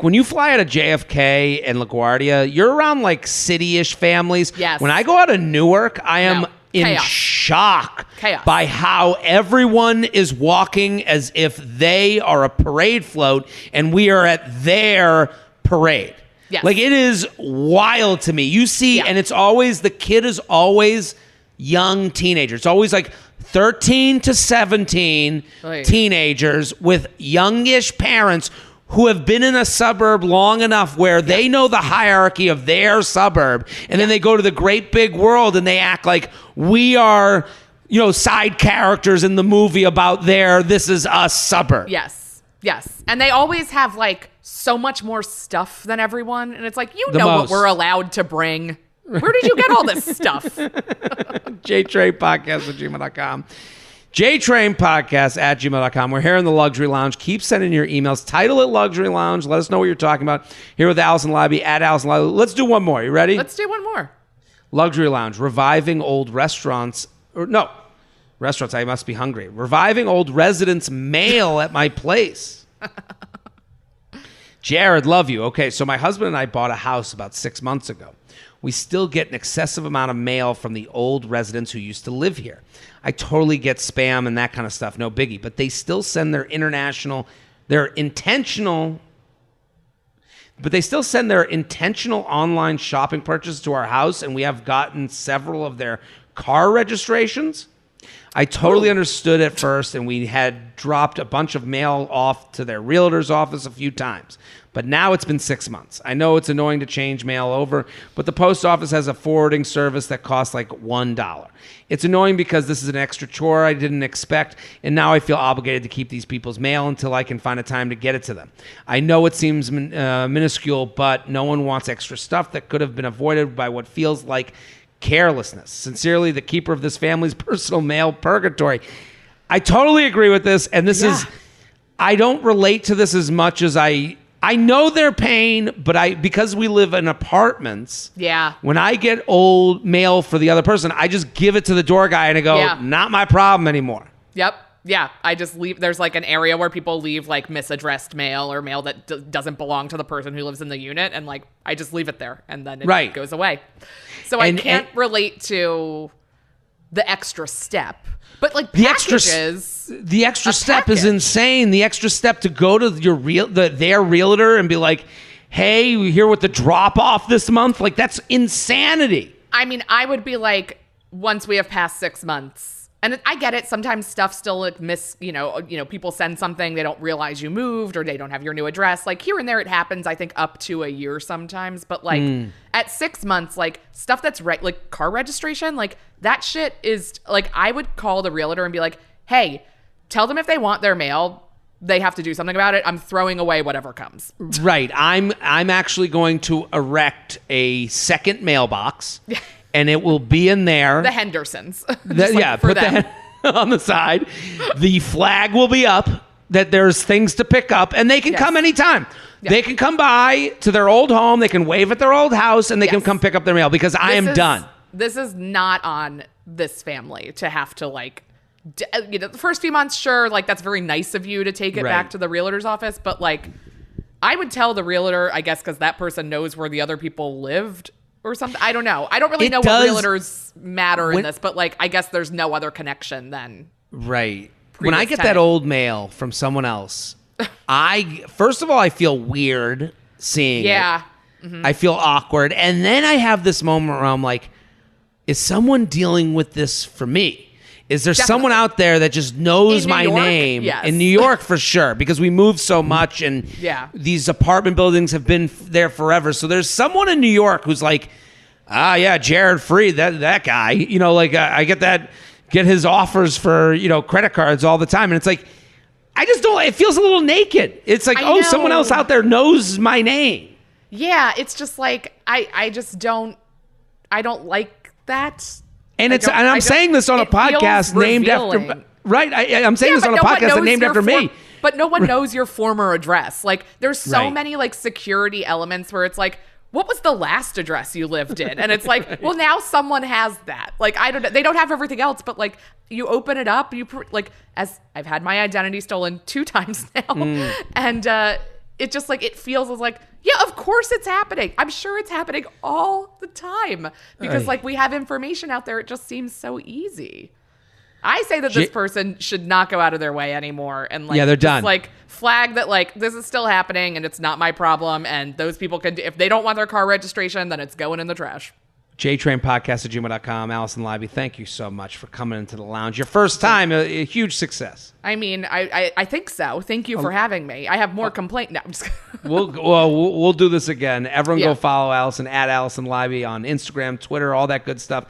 When you fly out of JFK and LaGuardia, you're around city-ish families. Yes. When I go out of Newark, I am in shock by how everyone is walking as if they are a parade float and we are at their parade. Yes. It is wild to me. You see, and it's always, the kid is always young teenager. It's always 13 to 17 teenagers with youngish parents who have been in a suburb long enough where they know the hierarchy of their suburb, and then they go to the great big world and they act like we are, side characters in the movie about their This Is Us suburb. Yes. And they always have so much more stuff than everyone. And it's like, What we're allowed to bring. Where did you get all this stuff? JTrainPodcast@gmail.com. JTrainPodcast@gmail.com. We're here in the Luxury Lounge. Keep sending your emails. Title it Luxury Lounge. Let us know what you're talking about. Here with Alison Leiby, @Alison Leiby. Let's do one more. You ready? Let's do one more. Luxury Lounge. Reviving old restaurants. Restaurants. I must be hungry. Reviving old residents' mail at my place. Jared, love you. Okay, so my husband and I bought a house about 6 months ago. We still get an excessive amount of mail from the old residents who used to live here. I totally get spam and that kind of stuff, no biggie, but they still send their intentional online shopping purchases to our house, and we have gotten several of their car registrations. I totally understood at first, and we had dropped a bunch of mail off to their realtor's office a few times. But now it's been 6 months. I know it's annoying to change mail over, but the post office has a forwarding service that costs like $1. It's annoying because this is an extra chore I didn't expect, and now I feel obligated to keep these people's mail until I can find a time to get it to them. I know it seems minuscule, but no one wants extra stuff that could have been avoided by what feels like carelessness. Sincerely, the keeper of this family's personal mail purgatory. I totally agree with this, and I don't relate to this as much as I know their pain, but because we live in apartments, when I get old mail for the other person, I just give it to the door guy and I go, not my problem anymore. Yep. Yeah, I just leave. There's like an area where people leave like misaddressed mail or mail that doesn't belong to the person who lives in the unit, and like I just leave it there, and then it goes away. So I can't relate to the extra step, but like packages. The extra step is insane. The extra step to go to their realtor and be like, "Hey, we're here with the drop off this month." Like that's insanity. I mean, I would be like, once we have passed 6 months. And I get it. Sometimes stuff still like people send something, they don't realize you moved or they don't have your new address. Like here and there it happens, I think up to a year sometimes. But like at 6 months, like stuff that's like car registration, like that shit is like, I would call the realtor and be like, hey, tell them if they want their mail, they have to do something about it. I'm throwing away whatever comes. Right. I'm actually going to erect a second mailbox. And it will be in there. The Hendersons. Put that on the side. The flag will be up that there's things to pick up, and they can come anytime. Yeah. They can come by to their old home, they can wave at their old house, and they can come pick up their mail because I am done. This is not on this family to have to like, the first few months, sure, like that's very nice of you to take it back to the realtor's office, but like I would tell the realtor, I guess, because that person knows where the other people lived. Or something. I don't know. I don't really know what realtors matter in this, but like, I guess there's no other connection than. Right. When I get that old mail from someone else, first of all, I feel weird seeing it. Mm-hmm. I feel awkward. And then I have this moment where I'm like, is someone dealing with this for me? Is there someone out there that just knows my name? Yes. In New York, for sure, because we moved so much and these apartment buildings have been there forever. So there's someone in New York who's like, Jared Freid, that guy. You know, like I get his offers for, credit cards all the time. And it's like, I just don't, it feels a little naked. It's like, someone else out there knows my name. Yeah, it's just like, I don't like that. And I'm saying this on a podcast named after, right? I'm saying this on a podcast named after me. But no one knows your former address. Like, there's so many like security elements where it's like, what was the last address you lived in? And it's like, well, now someone has that. Like, they don't have everything else, but like, you open it up, as I've had my identity stolen 2 times now, and it just like, it feels as like, yeah, of course it's happening. I'm sure it's happening all the time because like we have information out there. It just seems so easy. I say that this person should not go out of their way anymore. And like, they're done. Like flag that like, this is still happening and it's not my problem. And those people can, if they don't want their car registration, then it's going in the trash. JTrainPodcast@gmail.com. Alison Leiby, thank you so much for coming into the lounge. Your first time, a huge success. I mean, I think so. Thank you for having me. I have more complaint now. We'll do this again. Everyone go follow Allison @Alison Leiby on Instagram, Twitter, all that good stuff.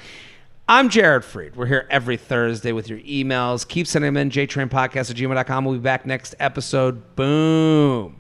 I'm Jared Freid. We're here every Thursday with your emails. Keep sending them in. JTrainPodcast@gmail.com. We'll be back next episode. Boom.